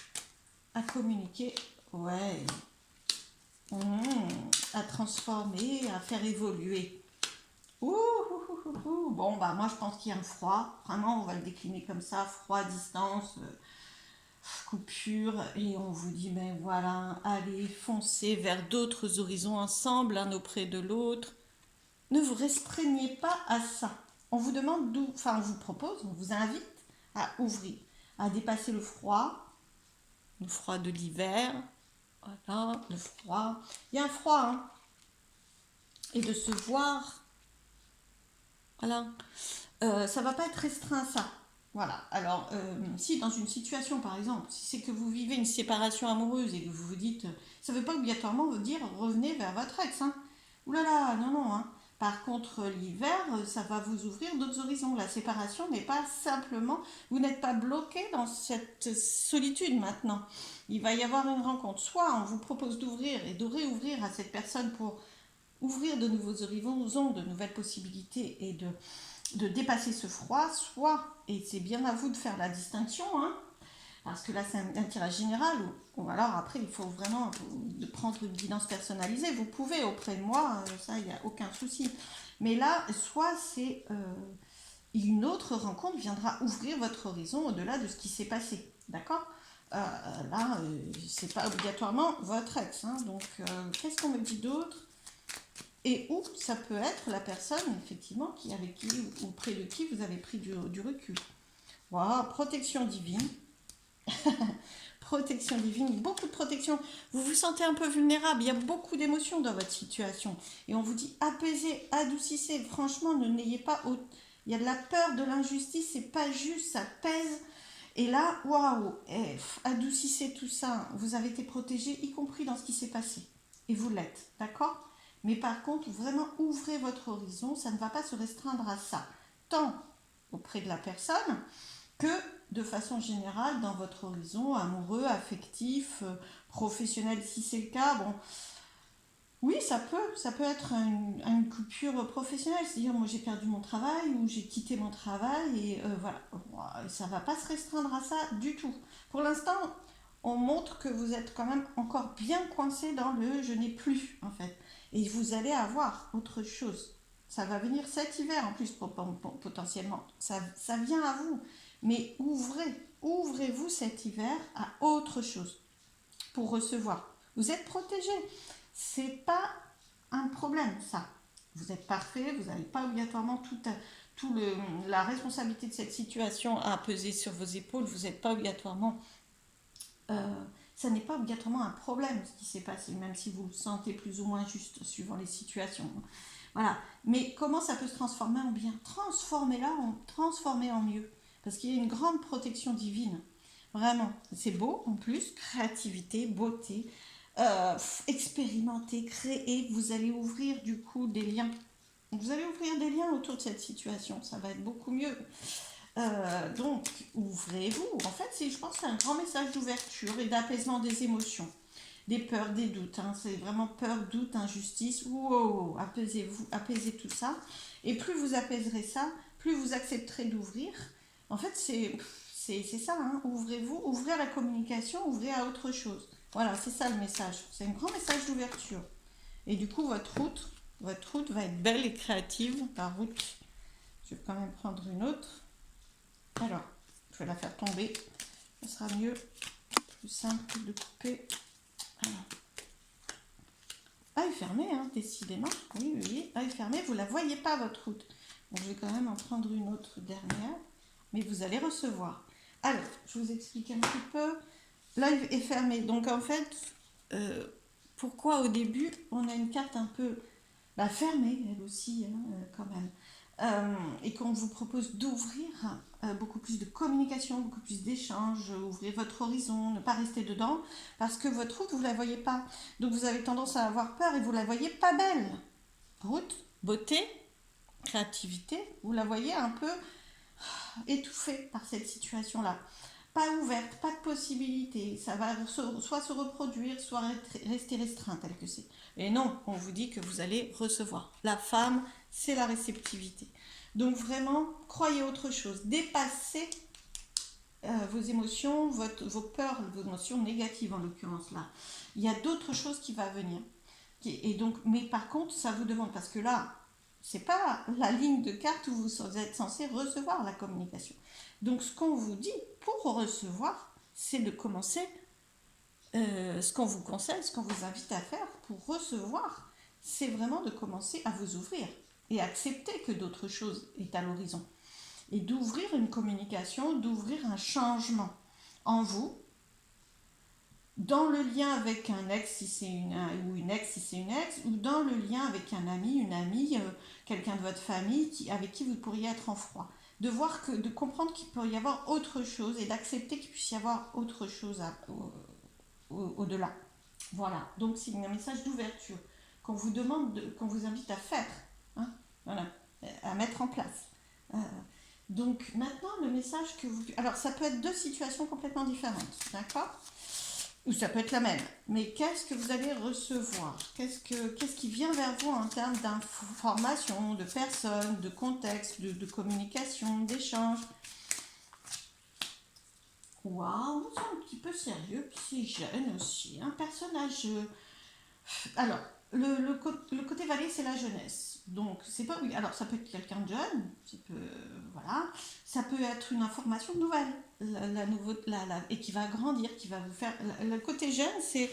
à communiquer? Ouais. Mmh, à transformer, à faire évoluer. Ouh, ouh, ouh, ouh, ouh. Bon, bah, moi, je pense qu'il y a un froid. Vraiment, on va le décliner comme ça. Froid, distance, coupure. Et on vous dit, ben voilà, allez, foncez vers d'autres horizons ensemble, l'un auprès de l'autre. Ne vous restreignez pas à ça. On vous demande d'où, enfin, on vous propose, on vous invite à ouvrir, à dépasser le froid de l'hiver. Voilà, le froid. Il y a un froid, hein. Et de se voir, voilà. Ça va pas être restreint à ça. Voilà. Alors, si dans une situation, par exemple, si c'est que vous vivez une séparation amoureuse et que vous vous dites, ça ne veut pas obligatoirement vous dire revenez vers votre ex, hein. Ouh là là, non, non, hein. Par contre, l'hiver, ça va vous ouvrir d'autres horizons. La séparation n'est pas simplement, vous n'êtes pas bloqué dans cette solitude maintenant. Il va y avoir une rencontre. Soit on vous propose d'ouvrir et de réouvrir à cette personne pour ouvrir de nouveaux horizons, de nouvelles possibilités et de dépasser ce froid, soit, et c'est bien à vous de faire la distinction, hein, parce que là c'est un tirage général, ou alors après il faut vraiment de prendre une guidance personnalisée, vous pouvez auprès de moi, ça il n'y a aucun souci. Mais là, soit c'est une autre rencontre viendra ouvrir votre horizon au-delà de ce qui s'est passé, d'accord. Là, c'est pas obligatoirement votre ex, hein, donc qu'est-ce qu'on me dit d'autre? Et où ça peut être la personne, effectivement, avec qui ou près de qui vous avez pris du recul. Voilà, protection divine. Protection divine, beaucoup de protection. Vous vous sentez un peu vulnérable, il y a beaucoup d'émotions dans votre situation. Et on vous dit apaisez, adoucissez. Franchement, ne n'ayez pas. Il y a de la peur, de l'injustice, c'est pas juste, ça pèse. Et là, waouh, adoucissez tout ça. Vous avez été protégé, y compris dans ce qui s'est passé. Et vous l'êtes, d'accord? Mais par contre, vraiment ouvrez votre horizon, ça ne va pas se restreindre à ça. Tant auprès de la personne que de façon générale dans votre horizon amoureux, affectif, professionnel si c'est le cas. Bon, oui, ça peut être une coupure professionnelle, c'est-à-dire moi j'ai perdu mon travail ou j'ai quitté mon travail et voilà, ça ne va pas se restreindre à ça du tout. Pour l'instant, on montre que vous êtes quand même encore bien coincé dans le je n'ai plus en fait. Et vous allez avoir autre chose. Ça va venir cet hiver en plus potentiellement. Ça vient à vous. Mais ouvrez. ouvrez-vous cet hiver à autre chose pour recevoir. Vous êtes protégé. C'est pas un problème, ça. Vous êtes parfait, vous n'avez pas obligatoirement la responsabilité de cette situation à peser sur vos épaules. Vous n'êtes pas obligatoirement... ça n'est pas obligatoirement un problème ce qui s'est passé, même si vous le sentez plus ou moins juste suivant les situations. Voilà. Mais comment ça peut se transformer en bien? Transformer en mieux. Parce qu'il y a une grande protection divine. Vraiment. C'est beau en plus. Créativité, beauté. Expérimenter, créer. Vous allez ouvrir du coup des liens. Vous allez ouvrir des liens autour de cette situation. Ça va être beaucoup mieux. Donc, ouvrez-vous. En fait, je pense que c'est un grand message d'ouverture et d'apaisement des émotions, des peurs, des doutes. Hein. C'est vraiment peur, doute, injustice. Wow, apaisez-vous, apaisez tout ça. Et plus vous apaiserez ça, plus vous accepterez d'ouvrir. En fait, c'est ça. Hein. Ouvrez-vous, ouvrez à la communication, ouvrez à autre chose. Voilà, c'est ça le message. C'est un grand message d'ouverture. Et du coup, votre route va être belle et créative. La route, je vais quand même prendre une autre. Alors, je vais la faire tomber. Ça sera mieux, plus simple de couper. Alors. Ah, est fermée, hein, décidément. Oui. Ah, est fermée. Vous ne la voyez pas, votre route. Donc, je vais quand même en prendre une autre dernière. Mais vous allez recevoir. Alors, je vous explique un petit peu. L'œil est fermé. Donc, en fait, pourquoi au début, on a une carte un peu fermée, elle aussi, hein, quand même. Et qu'on vous propose d'ouvrir beaucoup plus de communication, beaucoup plus d'échanges, ouvrir votre horizon, ne pas rester dedans, parce que votre route, vous ne la voyez pas. Donc vous avez tendance à avoir peur et vous ne la voyez pas belle. Route, beauté, créativité, vous la voyez un peu étouffée par cette situation-là. Pas ouverte, pas de possibilité. Ça va soit se reproduire, soit rester restreint tel que c'est. Et non, on vous dit que vous allez recevoir. La femme, c'est la réceptivité. Donc vraiment, croyez autre chose. Dépassez vos émotions, vos peurs, vos émotions négatives en l'occurrence là. Il y a d'autres choses qui vont venir. Et donc, mais par contre, ça vous demande, parce que là, c'est pas la ligne de carte où vous êtes censé recevoir la communication. Donc, ce qu'on vous dit pour recevoir, c'est de commencer, ce qu'on vous conseille, ce qu'on vous invite à faire pour recevoir, c'est vraiment de commencer à vous ouvrir et accepter que d'autres choses est à l'horizon. Et d'ouvrir une communication, d'ouvrir un changement en vous, dans le lien avec un ex si c'est ou une ex si c'est une ex, ou dans le lien avec un ami, une amie, quelqu'un de votre famille avec qui vous pourriez être en froid. De comprendre qu'il peut y avoir autre chose et d'accepter qu'il puisse y avoir autre chose au-delà. Voilà, donc c'est un message d'ouverture qu'on vous demande, qu'on vous invite à faire, hein, voilà, à mettre en place. Donc maintenant, le message que vous... Alors ça peut être deux situations complètement différentes, d'accord ? Ou ça peut être la même. Mais qu'est-ce que vous allez recevoir? Qu'est-ce qui vient vers vous en termes d'informations, de personnes, de contexte, de communication, d'échange? Waouh, c'est un petit peu sérieux, puis c'est jeune aussi. Un personnage... Alors, le côté valé, c'est la jeunesse. Donc, c'est pas... Alors, ça peut être quelqu'un de jeune, voilà. Ça peut être une information nouvelle, et qui va grandir, qui va vous faire... Le côté jeune, c'est...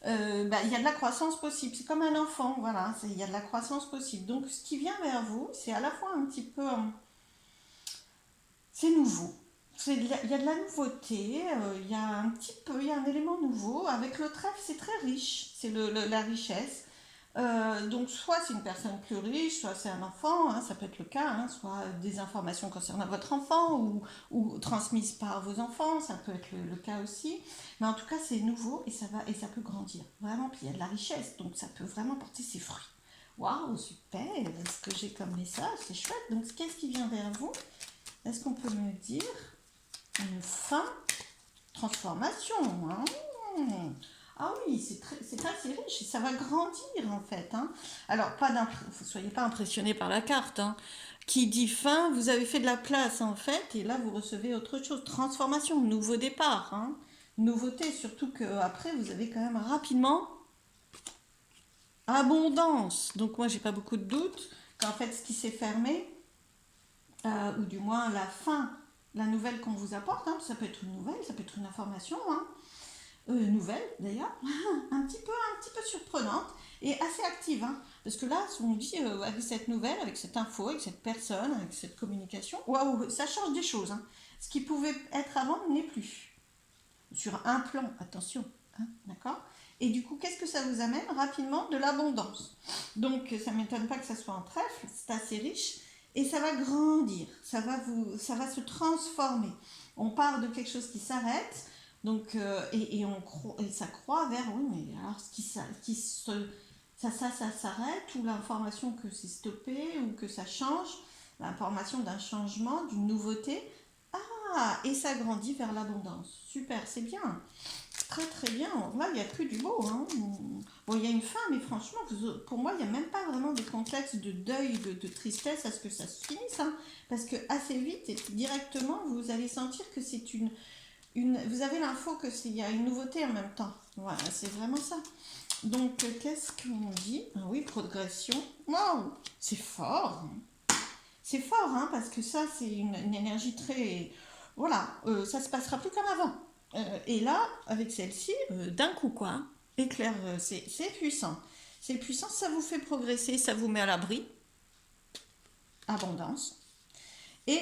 il y a de la croissance possible. C'est comme un enfant, voilà. Il y a de la croissance possible. Donc, ce qui vient vers vous, c'est à la fois un petit peu... c'est nouveau. Il y a de la nouveauté, il y a il y a un élément nouveau. Avec le trèfle, c'est très riche, c'est la richesse. Donc soit c'est une personne plus riche, soit c'est un enfant, hein, ça peut être le cas, hein, soit des informations concernant votre enfant ou transmises par vos enfants, ça peut être le cas aussi. Mais en tout cas, c'est nouveau et ça peut grandir. Vraiment, puis il y a de la richesse, donc ça peut vraiment porter ses fruits. Waouh, super, ce que j'ai comme message, c'est chouette. Donc qu'est-ce qui vient vers vous? Est-ce qu'on peut me dire une fin, transformation, hein? Ah oui, c'est assez riche et ça va grandir en fait, hein. Alors, soyez pas impressionnés par la carte, hein. Qui dit fin, vous avez fait de la place en fait, et là vous recevez autre chose. Transformation, nouveau départ, hein. Nouveauté, surtout qu'après vous avez quand même rapidement abondance. Donc moi j'ai pas beaucoup de doutes qu'en fait ce qui s'est fermé, ou du moins la fin la nouvelle qu'on vous apporte, hein, ça peut être une nouvelle, ça peut être une information, hein, nouvelle d'ailleurs, un petit peu surprenante et assez active, hein, parce que là, on dit avec cette nouvelle, avec cette info, avec cette personne, avec cette communication, waouh, ça change des choses, hein. Ce qui pouvait être avant n'est plus. Sur un plan, attention, hein, d'accord. Et du coup, qu'est-ce que ça vous amène rapidement? De l'abondance. Donc, ça ne m'étonne pas que ça soit un trèfle, c'est assez riche, et ça va grandir, ça va se transformer. On part de quelque chose qui s'arrête, donc, et ça croît vers, oui, mais alors, ça s'arrête, ou l'information que c'est stoppé, ou que ça change, l'information d'un changement, d'une nouveauté, ah, et ça grandit vers l'abondance. Super, c'est bien. Très très bien. Là, il n'y a plus du beau, hein. Bon, il y a une fin, mais franchement, pour moi, il n'y a même pas vraiment de contexte de deuil, de tristesse à ce que ça se finisse, hein. Parce que assez vite, et directement, vous allez sentir que c'est vous avez l'info que il y a une nouveauté en même temps. Voilà, c'est vraiment ça. Donc, qu'est-ce qu'on dit? Ah oui, progression. Waouh, c'est fort. C'est fort, hein, parce que ça, c'est une énergie très... Voilà, ça se passera plus comme avant. Et là, avec celle-ci, d'un coup, quoi, hein, éclair, c'est puissant. C'est puissant, ça vous fait progresser, ça vous met à l'abri. Abondance. Et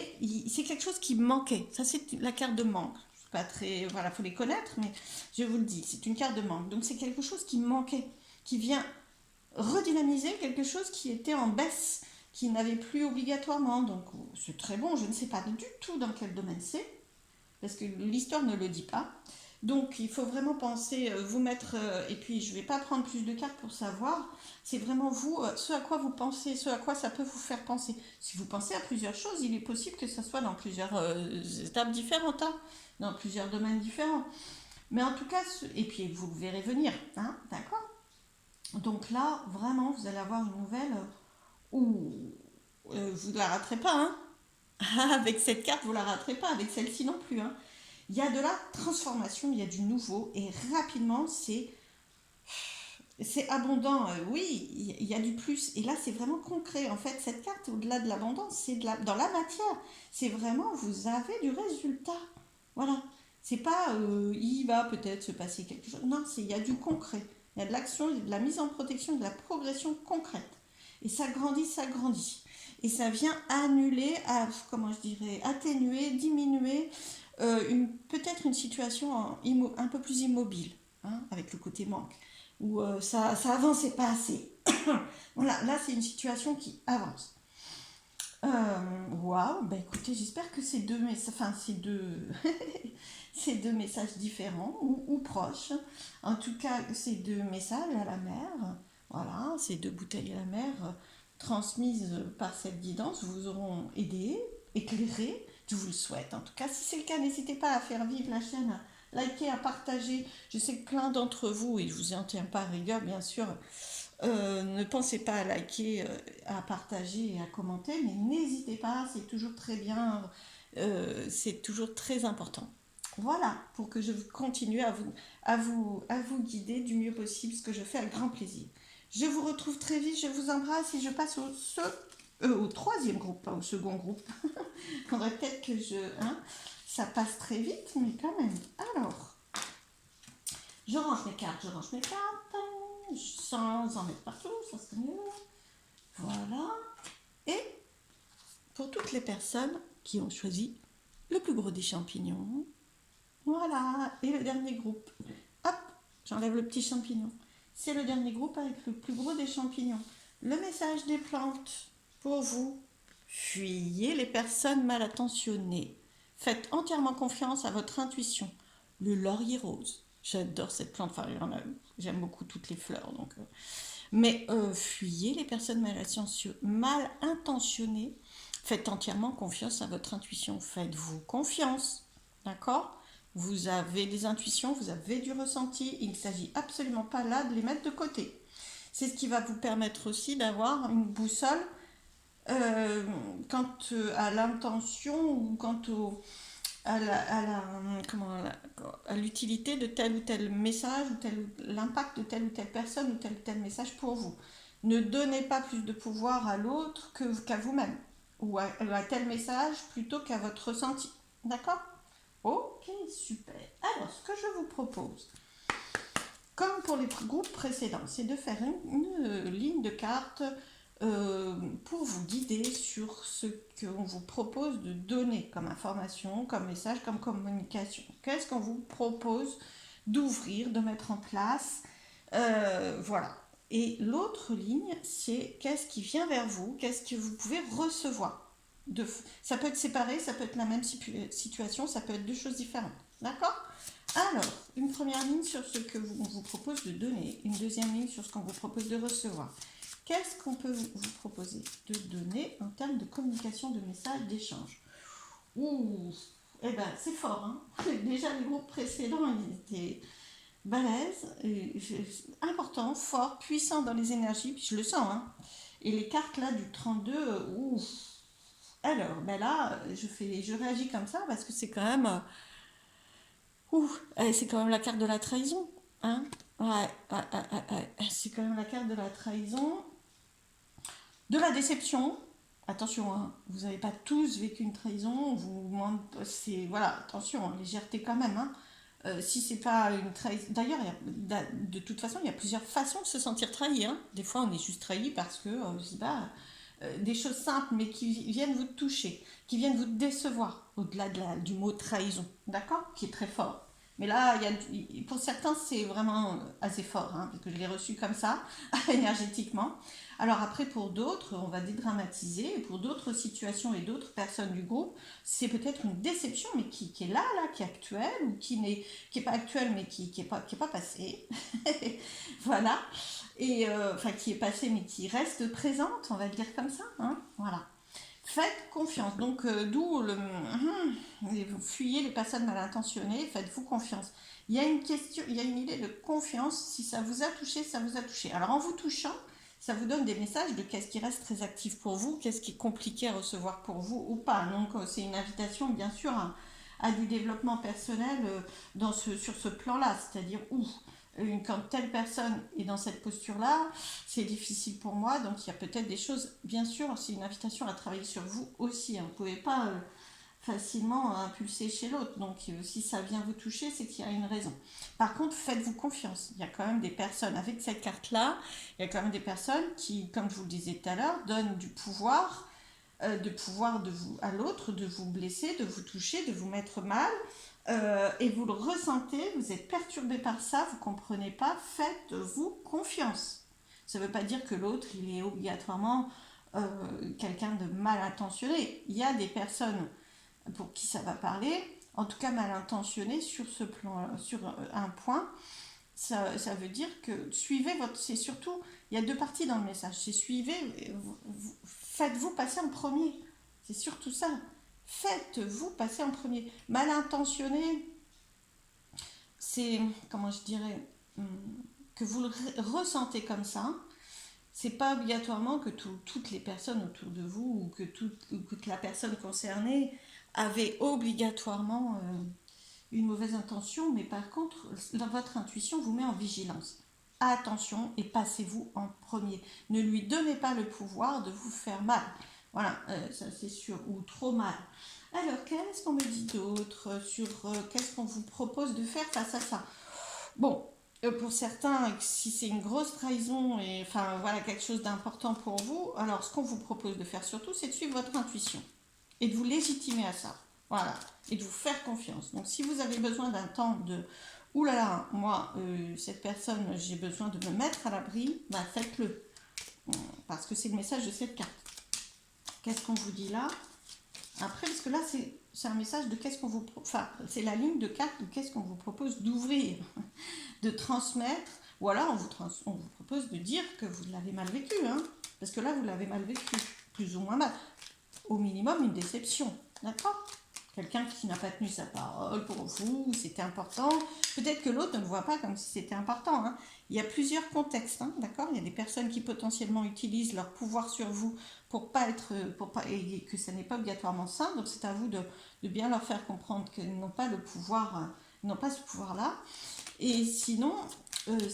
c'est quelque chose qui manquait. Ça, c'est la carte de manque. Pas très... Voilà, faut les connaître, mais je vous le dis, c'est une carte de manque. Donc, c'est quelque chose qui manquait, qui vient redynamiser quelque chose qui était en baisse, qui n'avait plus obligatoirement. Donc, c'est très bon. Je ne sais pas du tout dans quel domaine c'est, parce que l'histoire ne le dit pas. Donc, il faut vraiment penser, vous mettre, et puis je ne vais pas prendre plus de cartes pour savoir, c'est vraiment vous, ce à quoi vous pensez, ce à quoi ça peut vous faire penser. Si vous pensez à plusieurs choses, il est possible que ça soit dans plusieurs étapes différentes, hein, dans plusieurs domaines différents. Mais en tout cas, et puis vous le verrez venir, hein, d'accord? Donc là, vraiment, vous allez avoir une nouvelle où vous ne la raterez pas, hein. Avec cette carte, vous ne la raterez pas, avec celle-ci non plus, hein. Il y a de la transformation, il y a du nouveau, et rapidement, c'est abondant. Oui, il y a du plus. Et là, c'est vraiment concret. En fait, cette carte, au-delà de l'abondance, c'est dans la matière. C'est vraiment, vous avez du résultat. Voilà. C'est pas, il va peut-être se passer quelque chose. Non, il y a du concret. Il y a de l'action, de la mise en protection, de la progression concrète. Et ça grandit, ça grandit. Et ça vient annuler, comment je dirais, atténuer, diminuer peut-être une situation un peu plus immobile, hein, avec le côté manque, où ça avançait pas assez. Voilà, là c'est une situation qui avance. Waouh, bah écoutez, j'espère que ces deux messages, enfin ces deux messages différents ou proches, en tout cas ces deux messages à la mer, voilà, ces deux bouteilles à la mer transmises par cette guidance vous auront aidé, éclairé. Je vous le souhaite. En tout cas, si c'est le cas, n'hésitez pas à faire vivre la chaîne, à liker, à partager. Je sais que plein d'entre vous, et je vous en tiens pas à rigueur, bien sûr, ne pensez pas à liker, à partager et à commenter, mais n'hésitez pas, c'est toujours très bien, c'est toujours très important. Voilà, pour que je continue à vous guider du mieux possible, ce que je fais avec grand plaisir. Je vous retrouve très vite, je vous embrasse et je passe au troisième groupe, pas au second groupe. Faudrait peut-être que ça passe très vite, mais quand même. Alors, je range mes cartes, sans en mettre partout, ça serait mieux. Voilà. Et pour toutes les personnes qui ont choisi le plus gros des champignons, voilà. Et le dernier groupe, hop, j'enlève le petit champignon. C'est le dernier groupe avec le plus gros des champignons. Le message des plantes pour vous. Fuyez les personnes mal intentionnées. Faites entièrement confiance à votre intuition. Le laurier rose. J'adore cette plante. Enfin, j'aime beaucoup toutes les fleurs. Donc, mais fuyez les personnes mal intentionnées. Faites entièrement confiance à votre intuition. Faites-vous confiance. D'accord? Vous avez des intuitions, vous avez du ressenti. Il ne s'agit absolument pas là de les mettre de côté. C'est ce qui va vous permettre aussi d'avoir une boussole quant à l'intention ou quant à l'utilité de tel ou tel message, l'impact de telle ou telle personne ou tel message pour vous. Ne donnez pas plus de pouvoir à l'autre qu'à vous-même ou à tel message plutôt qu'à votre ressenti. D'accord? Ok, super. Alors, ce que je vous propose, comme pour les groupes précédents, c'est de faire une ligne de cartes pour vous guider sur ce qu'on vous propose de donner comme information, comme message, comme communication. Qu'est-ce qu'on vous propose d'ouvrir, de mettre en place. Voilà. Et l'autre ligne, c'est qu'est-ce qui vient vers vous, qu'est-ce que vous pouvez recevoir. Ça peut être séparé, ça peut être la même situation, ça peut être deux choses différentes. D'accord? Alors, une première ligne sur ce que vous propose de donner, une deuxième ligne sur ce qu'on vous propose de recevoir. Qu'est-ce qu'on peut vous proposer de donner en termes de communication, de message, d'échange? Ouh, eh ben c'est fort, hein. Déjà les groupes précédents, ils étaient balèzes, importants, forts, puissants dans les énergies, puis je le sens, hein. Et les cartes là du 32, ouh. Alors, ben là, je réagis comme ça parce que c'est quand même, c'est quand même la carte de la trahison, hein. Ouais, ouais, ouais, ouais. C'est quand même la carte de la trahison. De la déception, attention, hein, vous n'avez pas tous vécu une trahison, c'est voilà, attention, légèreté quand même. Hein. Si c'est pas une trahison, d'ailleurs, de toute façon, il y a plusieurs façons de se sentir trahi. Hein. Des fois, on est juste trahi parce que, je sais pas, des choses simples, mais qui viennent vous toucher, qui viennent vous décevoir, au-delà du mot trahison, d'accord, qui est très fort. Mais là, pour certains, c'est vraiment assez fort, hein, parce que je l'ai reçu comme ça, énergétiquement. Alors après, pour d'autres, on va dédramatiser. Et pour d'autres situations et d'autres personnes du groupe, c'est peut-être une déception, mais qui est là, qui est actuelle, ou qui est pas actuelle, mais qui est pas passée. Voilà. Et enfin, qui est passée, mais qui reste présente, on va le dire comme ça. Hein, voilà. Faites confiance. Donc, d'où vous fuyez les personnes mal intentionnées, faites-vous confiance. Il y a une question, il y a une idée de confiance. Si ça vous a touché, ça vous a touché. Alors, en vous touchant, ça vous donne des messages de qu'est-ce qui reste très actif pour vous, qu'est-ce qui est compliqué à recevoir pour vous ou pas. Donc, c'est une invitation, bien sûr, à du développement personnel sur ce plan-là. C'est-à-dire, quand telle personne est dans cette posture-là, c'est difficile pour moi, donc il y a peut-être des choses, bien sûr, c'est une invitation à travailler sur vous aussi. Hein. Vous ne pouvez pas facilement impulser chez l'autre, donc si ça vient vous toucher, c'est qu'il y a une raison. Par contre, faites-vous confiance. Il y a quand même des personnes, avec cette carte-là, il y a quand même des personnes qui, comme je vous le disais tout à l'heure, donnent du pouvoir à l'autre, de vous blesser, de vous toucher, de vous mettre mal, et vous le ressentez, vous êtes perturbé par ça, vous ne comprenez pas, faites-vous confiance. Ça ne veut pas dire que l'autre, il est obligatoirement quelqu'un de mal intentionné. Il y a des personnes pour qui ça va parler, en tout cas mal intentionné sur ce plan, sur un point. Ça veut dire que suivez votre. C'est surtout, il y a deux parties dans le message. C'est faites-vous passer en premier. C'est surtout ça. Faites-vous passer en premier. Mal intentionné, c'est, comment je dirais, que vous le ressentez comme ça. C'est pas obligatoirement que toutes les personnes autour de vous ou que la personne concernée avait obligatoirement une mauvaise intention, mais par contre, votre intuition vous met en vigilance. Attention et passez-vous en premier. Ne lui donnez pas le pouvoir de vous faire mal. Voilà, ça c'est sûr, ou trop mal. Alors, qu'est-ce qu'on me dit d'autre sur qu'est-ce qu'on vous propose de faire face à ça? Bon, pour certains, si c'est une grosse trahison et enfin voilà quelque chose d'important pour vous, alors ce qu'on vous propose de faire surtout, c'est de suivre votre intuition et de vous légitimer à ça. Voilà, et de vous faire confiance. Donc si vous avez besoin d'un temps de ouh là là, moi, cette personne, j'ai besoin de me mettre à l'abri, bah faites-le. Parce que c'est le message de cette carte. Qu'est-ce qu'on vous dit là? Après, parce que là, c'est un message de qu'est-ce qu'on vous... Enfin, c'est la ligne de carte de qu'est-ce qu'on vous propose d'ouvrir, de transmettre, ou alors on vous propose de dire que vous l'avez mal vécu, hein, parce que là, vous l'avez mal vécu, plus ou moins mal. Au minimum, une déception, d'accord? Quelqu'un qui n'a pas tenu sa parole pour vous, c'était important. Peut-être que l'autre ne le voit pas comme si c'était important. Hein. Il y a plusieurs contextes, hein, d'accord? Il y a des personnes qui potentiellement utilisent leur pouvoir sur vous et que ça n'est pas obligatoirement sain. Donc c'est à vous de bien leur faire comprendre qu'ils n'ont pas le pouvoir, n'ont pas ce pouvoir-là. Et sinon,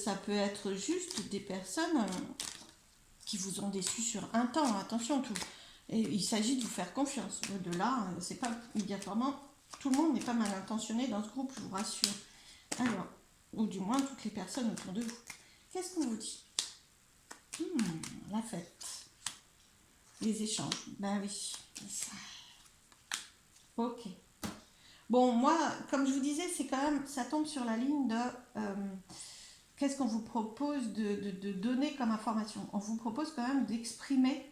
ça peut être juste des personnes qui vous ont déçu sur un temps. Attention, tout. Et il s'agit de vous faire confiance. De là, c'est pas obligatoirement Tout le monde n'est pas mal intentionné dans ce groupe, je vous rassure. Alors, ou du moins toutes les personnes autour de vous. Qu'est-ce qu'on vous dit? La fête. Les échanges. Ben oui. Ça. Ok. Bon, moi, comme je vous disais, c'est quand même, ça tombe sur la ligne de qu'est-ce qu'on vous propose de donner comme information. On vous propose quand même d'exprimer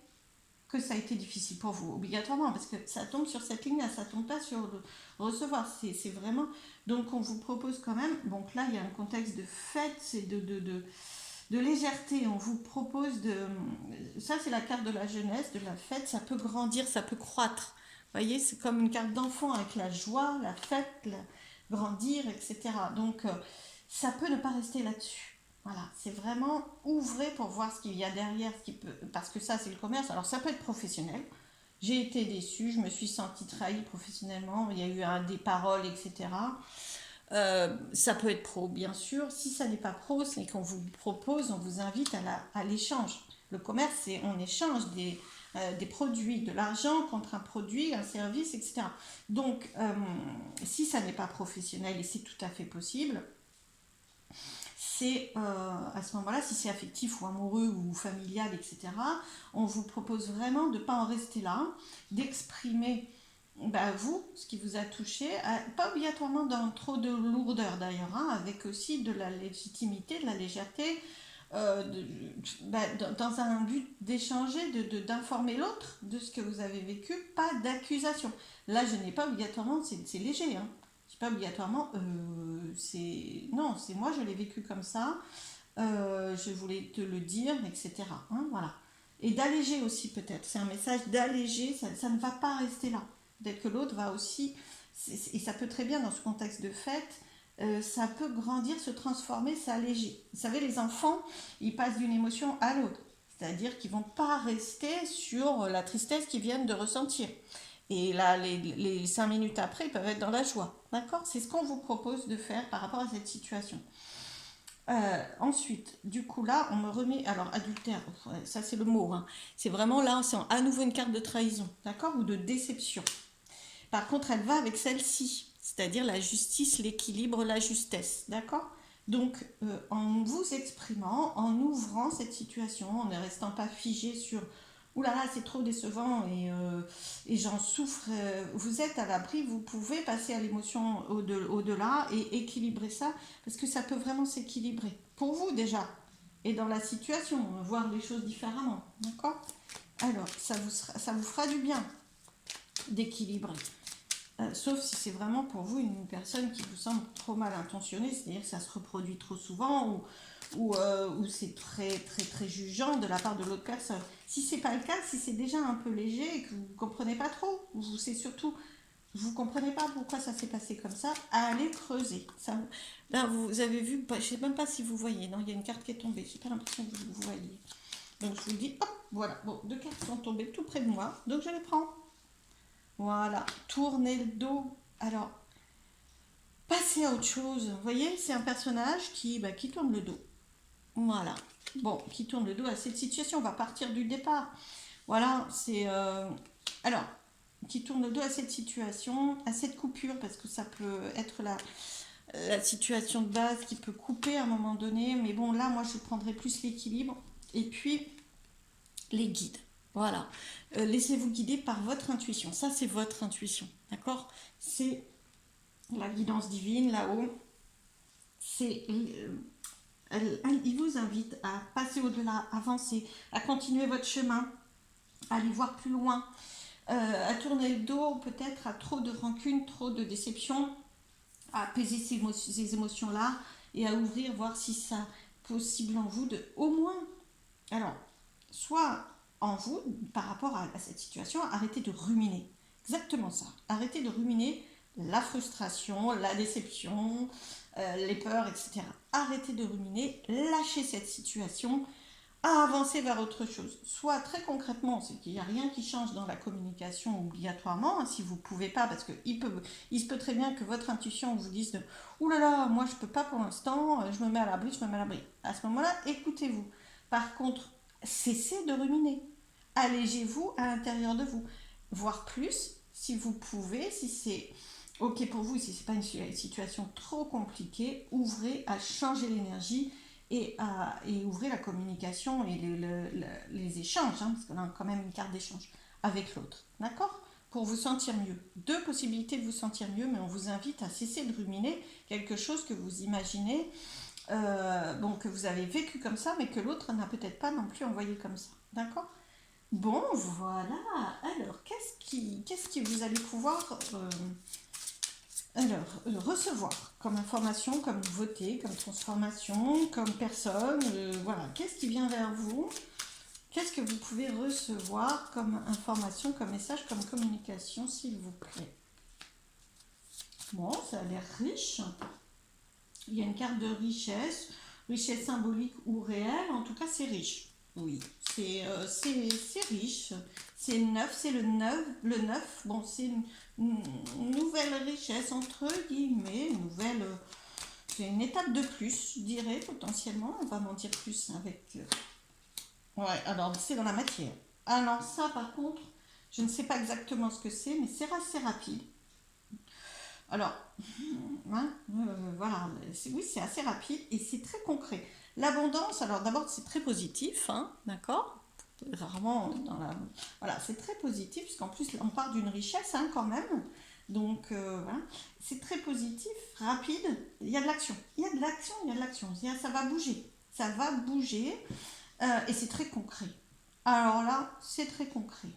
que ça a été difficile pour vous, obligatoirement, parce que ça tombe sur cette ligne-là, ça tombe pas sur le recevoir. C'est vraiment. Donc, on vous propose quand même. Donc là, il y a un contexte de fête, c'est de légèreté. On vous propose de. Ça, c'est la carte de la jeunesse, de la fête. Ça peut grandir, ça peut croître. Vous voyez, c'est comme une carte d'enfant avec la joie, la fête, grandir, etc. Donc, ça peut ne pas rester là-dessus. Voilà, c'est vraiment ouvrez pour voir ce qu'il y a derrière, ce qui peut, parce que ça, c'est le commerce. Alors, ça peut être professionnel. J'ai été déçue, je me suis sentie trahie professionnellement. Il y a eu des paroles, etc. Ça peut être pro, bien sûr. Si ça n'est pas pro, c'est qu'on vous propose, on vous invite à l'échange. Le commerce, c'est on échange des produits, de l'argent contre un produit, un service, etc. Donc, si ça n'est pas professionnel, et c'est tout à fait possible, c'est à ce moment-là, si c'est affectif ou amoureux ou familial, etc., on vous propose vraiment de ne pas en rester là, d'exprimer vous, ce qui vous a touché, pas obligatoirement dans trop de lourdeur d'ailleurs, avec aussi de la légitimité, de la légèreté, dans un but d'échanger, d'informer l'autre de ce que vous avez vécu, pas d'accusation. Là, je n'ai pas obligatoirement, c'est léger, hein. C'est pas obligatoirement, non, c'est moi, je l'ai vécu comme ça, je voulais te le dire, etc. Hein, voilà. Et d'alléger aussi peut-être, c'est un message d'alléger, ça ne va pas rester là. Peut-être que l'autre va aussi, et ça peut très bien dans ce contexte de fête, ça peut grandir, se transformer, s'alléger. Vous savez, les enfants, ils passent d'une émotion à l'autre. C'est-à-dire qu'ils ne vont pas rester sur la tristesse qu'ils viennent de ressentir. Et là, les 5 minutes après, ils peuvent être dans la joie. D'accord? C'est ce qu'on vous propose de faire par rapport à cette situation. Ensuite, du coup, là, on me remet. Alors, adultère, ça c'est le mot, hein. C'est vraiment là, c'est à nouveau une carte de trahison, d'accord? Ou de déception. Par contre, elle va avec celle-ci, c'est-à-dire la justice, l'équilibre, la justesse, d'accord? Donc, en vous exprimant, en ouvrant cette situation, en ne restant pas figé sur ouh là là, c'est trop décevant et j'en souffre, vous êtes à l'abri, vous pouvez passer à l'émotion au-delà et équilibrer ça, parce que ça peut vraiment s'équilibrer. Pour vous déjà, et dans la situation, voir les choses différemment, d'accord? Alors, ça vous fera du bien d'équilibrer. Sauf si c'est vraiment pour vous une personne qui vous semble trop mal intentionnée, c'est-à-dire que ça se reproduit trop souvent ou c'est très très très jugeant de la part de l'autre personne. Si c'est pas le cas, si c'est déjà un peu léger et que vous comprenez pas trop, ou c'est surtout vous comprenez pas pourquoi ça s'est passé comme ça, allez creuser. Ça, là vous avez vu, je sais même pas si vous voyez, non, il y a une carte qui est tombée, j'ai pas l'impression que vous voyez. Donc je vous dis, hop, voilà, bon, 2 cartes sont tombées tout près de moi, donc je les prends. Voilà, tournez le dos. Alors, passez à autre chose. Vous voyez, c'est un personnage qui tourne le dos. Voilà. Bon, qui tourne le dos à cette situation. On va partir du départ. Voilà, c'est... alors, qui tourne le dos à cette situation, à cette coupure, parce que ça peut être la situation de base qui peut couper à un moment donné. Mais bon, là, moi, je prendrais plus l'équilibre. Et puis, les guides. Voilà. Laissez-vous guider par votre intuition. Ça, c'est votre intuition. D'accord? C'est la guidance divine là-haut. C'est, il vous invite à passer au-delà, avancer, à continuer votre chemin, à aller voir plus loin, à tourner le dos peut-être à trop de rancune, trop de déception, à apaiser ces émotions-là et à ouvrir, voir si ça possible en vous de au moins, alors, soit en vous, par rapport à cette situation, arrêtez de ruminer. Exactement ça. Arrêtez de ruminer la frustration, la déception, les peurs, etc. Arrêtez de ruminer, lâchez cette situation, à avancer vers autre chose. Soit très concrètement, c'est qu'il n'y a rien qui change dans la communication obligatoirement, si vous ne pouvez pas, parce il se peut très bien que votre intuition vous dise de ouh là là, moi je ne peux pas pour l'instant, je me mets à l'abri, je me mets à l'abri. À ce moment-là, écoutez-vous. Par contre, cessez de ruminer. Allégez-vous à l'intérieur de vous. Voire plus, si vous pouvez, si c'est ok pour vous, si c'est pas une situation trop compliquée, ouvrez à changer l'énergie et ouvrez la communication et les échanges, hein, parce qu'on a quand même une carte d'échange avec l'autre. D'accord? Pour vous sentir mieux. Deux possibilités de vous sentir mieux, mais on vous invite à cesser de ruminer quelque chose que vous imaginez, bon, que vous avez vécu comme ça, mais que l'autre n'a peut-être pas non plus envoyé comme ça. D'accord? Bon, voilà. Alors, qu'est-ce que vous allez pouvoir recevoir comme information, comme nouveauté, comme transformation, comme personne, voilà, qu'est-ce qui vient vers vous? Qu'est-ce que vous pouvez recevoir comme information, comme message, comme communication, s'il vous plaît? Bon, ça a l'air riche. Il y a une carte de richesse, richesse symbolique ou réelle, en tout cas c'est riche. Oui, c'est riche, c'est neuf, c'est le neuf, bon c'est une nouvelle richesse entre guillemets, c'est une étape de plus, je dirais potentiellement, on va m'en dire plus avec... ouais, alors c'est dans la matière. Alors ça par contre, je ne sais pas exactement ce que c'est, mais c'est assez rapide. Alors, hein, voilà, oui, c'est assez rapide et c'est très concret. L'abondance, alors d'abord, c'est très positif, hein, d'accord? Rarement dans la... Voilà, c'est très positif, puisqu'en plus, on part d'une richesse, hein, quand même. Donc, voilà, c'est très positif, rapide, il y a de l'action. Il y a de l'action, il y a de l'action. Ça va bouger. Ça va bouger et c'est très concret. Alors là, c'est très concret.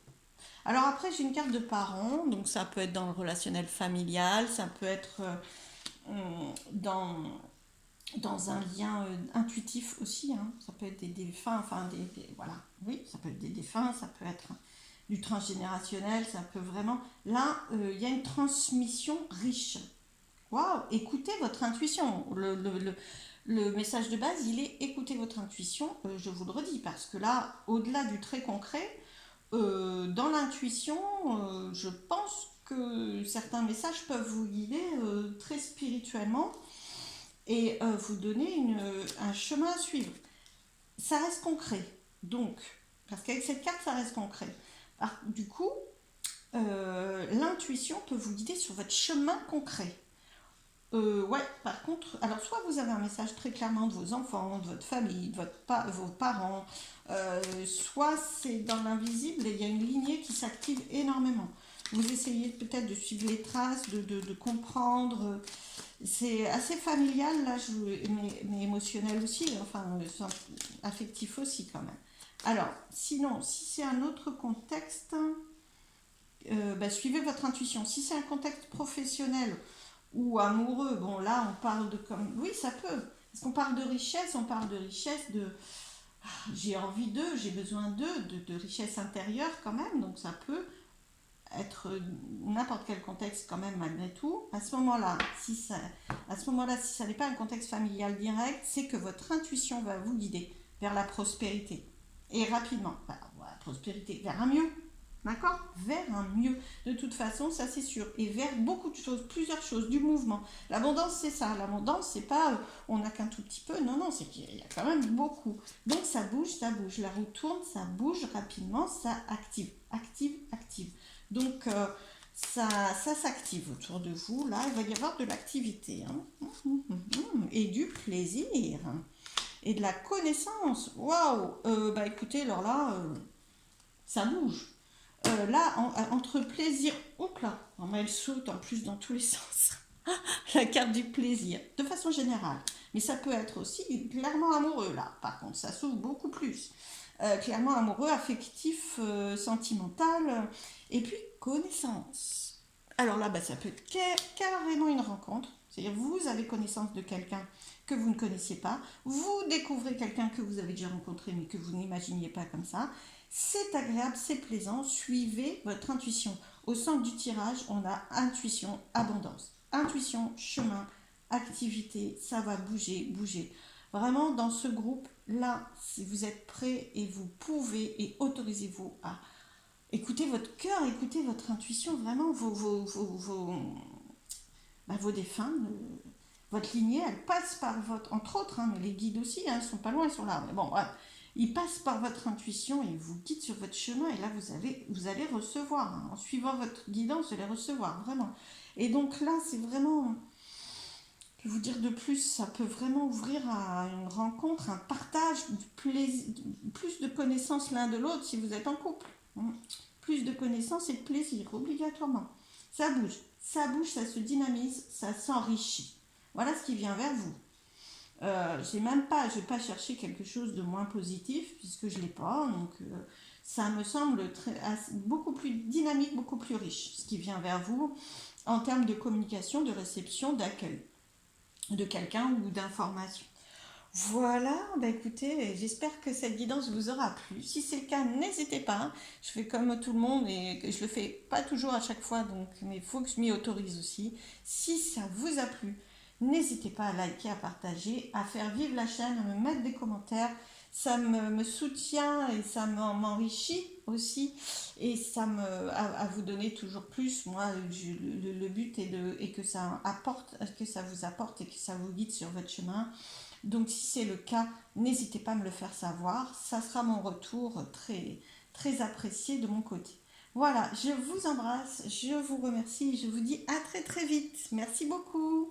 Alors après, j'ai une carte de parents, donc ça peut être dans le relationnel familial, ça peut être dans, dans un lien intuitif aussi, hein. Ça peut être des défunts, enfin voilà, oui, ça peut être des défunts, ça peut être du transgénérationnel, ça peut vraiment... Là, il y a une transmission riche. Waouh, écoutez votre intuition. Le message de base, il est écoutez votre intuition, je vous le redis, parce que là, au-delà du très concret, dans l'intuition, je pense que certains messages peuvent vous guider très spirituellement et vous donner un chemin à suivre. Ça reste concret, donc, parce qu'avec cette carte, ça reste concret. Alors, du coup, l'intuition peut vous guider sur votre chemin concret. Ouais, par contre, alors soit vous avez un message très clairement de vos enfants, de votre famille, de vos parents, soit c'est dans l'invisible et il y a une lignée qui s'active énormément. Vous essayez peut-être de suivre les traces, de comprendre. C'est assez familial, là, mais émotionnel aussi, enfin, affectif aussi quand même. Alors, sinon, si c'est un autre contexte, bah, suivez votre intuition. Si c'est un contexte professionnel ou amoureux, bon là on parle de comme... Oui, ça peut. Parce qu'on parle de richesse, on parle de richesse de... J'ai envie d'eux, j'ai besoin d'eux, de richesse intérieure quand même, donc ça peut être n'importe quel contexte quand même malgré tout. À ce moment-là, si ça n'est pas un contexte familial direct, c'est que votre intuition va vous guider vers la prospérité. Et rapidement, enfin, la prospérité, vers un mieux. D'accord? Vers un mieux. De toute façon, ça c'est sûr. Et vers beaucoup de choses, plusieurs choses, du mouvement. L'abondance, c'est ça. L'abondance, c'est pas on n'a qu'un tout petit peu. Non, non, c'est qu'il y a quand même beaucoup. Donc ça bouge, ça bouge. La roue tourne, ça bouge rapidement, ça active. Active, active. Donc ça s'active autour de vous. Là, il va y avoir de l'activité. Hein. Et du plaisir. Et de la connaissance. Waouh! Bah écoutez, alors là, ça bouge. Là, entre plaisir, oups là, elle saute en plus dans tous les sens. La carte du plaisir, de façon générale. Mais ça peut être aussi clairement amoureux, là. Par contre, ça s'ouvre beaucoup plus. Clairement amoureux, affectif, sentimental. Et puis, connaissance. Alors là, bah, ça peut être carrément une rencontre. C'est-à-dire, vous avez connaissance de quelqu'un que vous ne connaissiez pas. Vous découvrez quelqu'un que vous avez déjà rencontré, mais que vous n'imaginiez pas comme ça. C'est agréable, c'est plaisant. Suivez votre intuition. Au centre du tirage, on a intuition, abondance. Intuition, chemin, activité, ça va bouger, bouger. Vraiment, dans ce groupe-là, si vous êtes prêts et vous pouvez et autorisez-vous à écouter votre cœur, écouter votre intuition, vraiment vos défunts, votre lignée, elle passe par votre, entre autres, hein, mais les guides aussi, hein, ils sont pas loin, ils sont là. Mais bon, bref. Il passe par votre intuition et il vous guide sur votre chemin. Et là, vous allez recevoir, hein. En suivant votre guidance, vous allez recevoir, vraiment. Et donc là, c'est vraiment, je vais vous dire de plus, ça peut vraiment ouvrir à une rencontre, un partage, plus de connaissances l'un de l'autre si vous êtes en couple, hein. Plus de connaissances et de plaisir, obligatoirement. Ça bouge, ça se dynamise, ça s'enrichit. Voilà ce qui vient vers vous. Je vais pas chercher quelque chose de moins positif puisque je l'ai pas. Donc, ça me semble beaucoup plus dynamique, beaucoup plus riche, ce qui vient vers vous en termes de communication, de réception, d'accueil de quelqu'un ou d'information. Voilà, bah écoutez, j'espère que cette guidance vous aura plu. Si c'est le cas, n'hésitez pas. Je fais comme tout le monde et je le fais pas toujours à chaque fois, donc mais il faut que je m'y autorise aussi. Si ça vous a plu, n'hésitez pas à liker, à partager, à faire vivre la chaîne, à me mettre des commentaires. Ça me soutient et ça m'enrichit aussi et à vous donner toujours plus. Moi, le but est que ça apporte, que ça vous apporte et que ça vous guide sur votre chemin. Donc si c'est le cas, n'hésitez pas à me le faire savoir. Ça sera mon retour très, très apprécié de mon côté. Voilà, je vous embrasse, je vous remercie, je vous dis à très très vite. Merci beaucoup.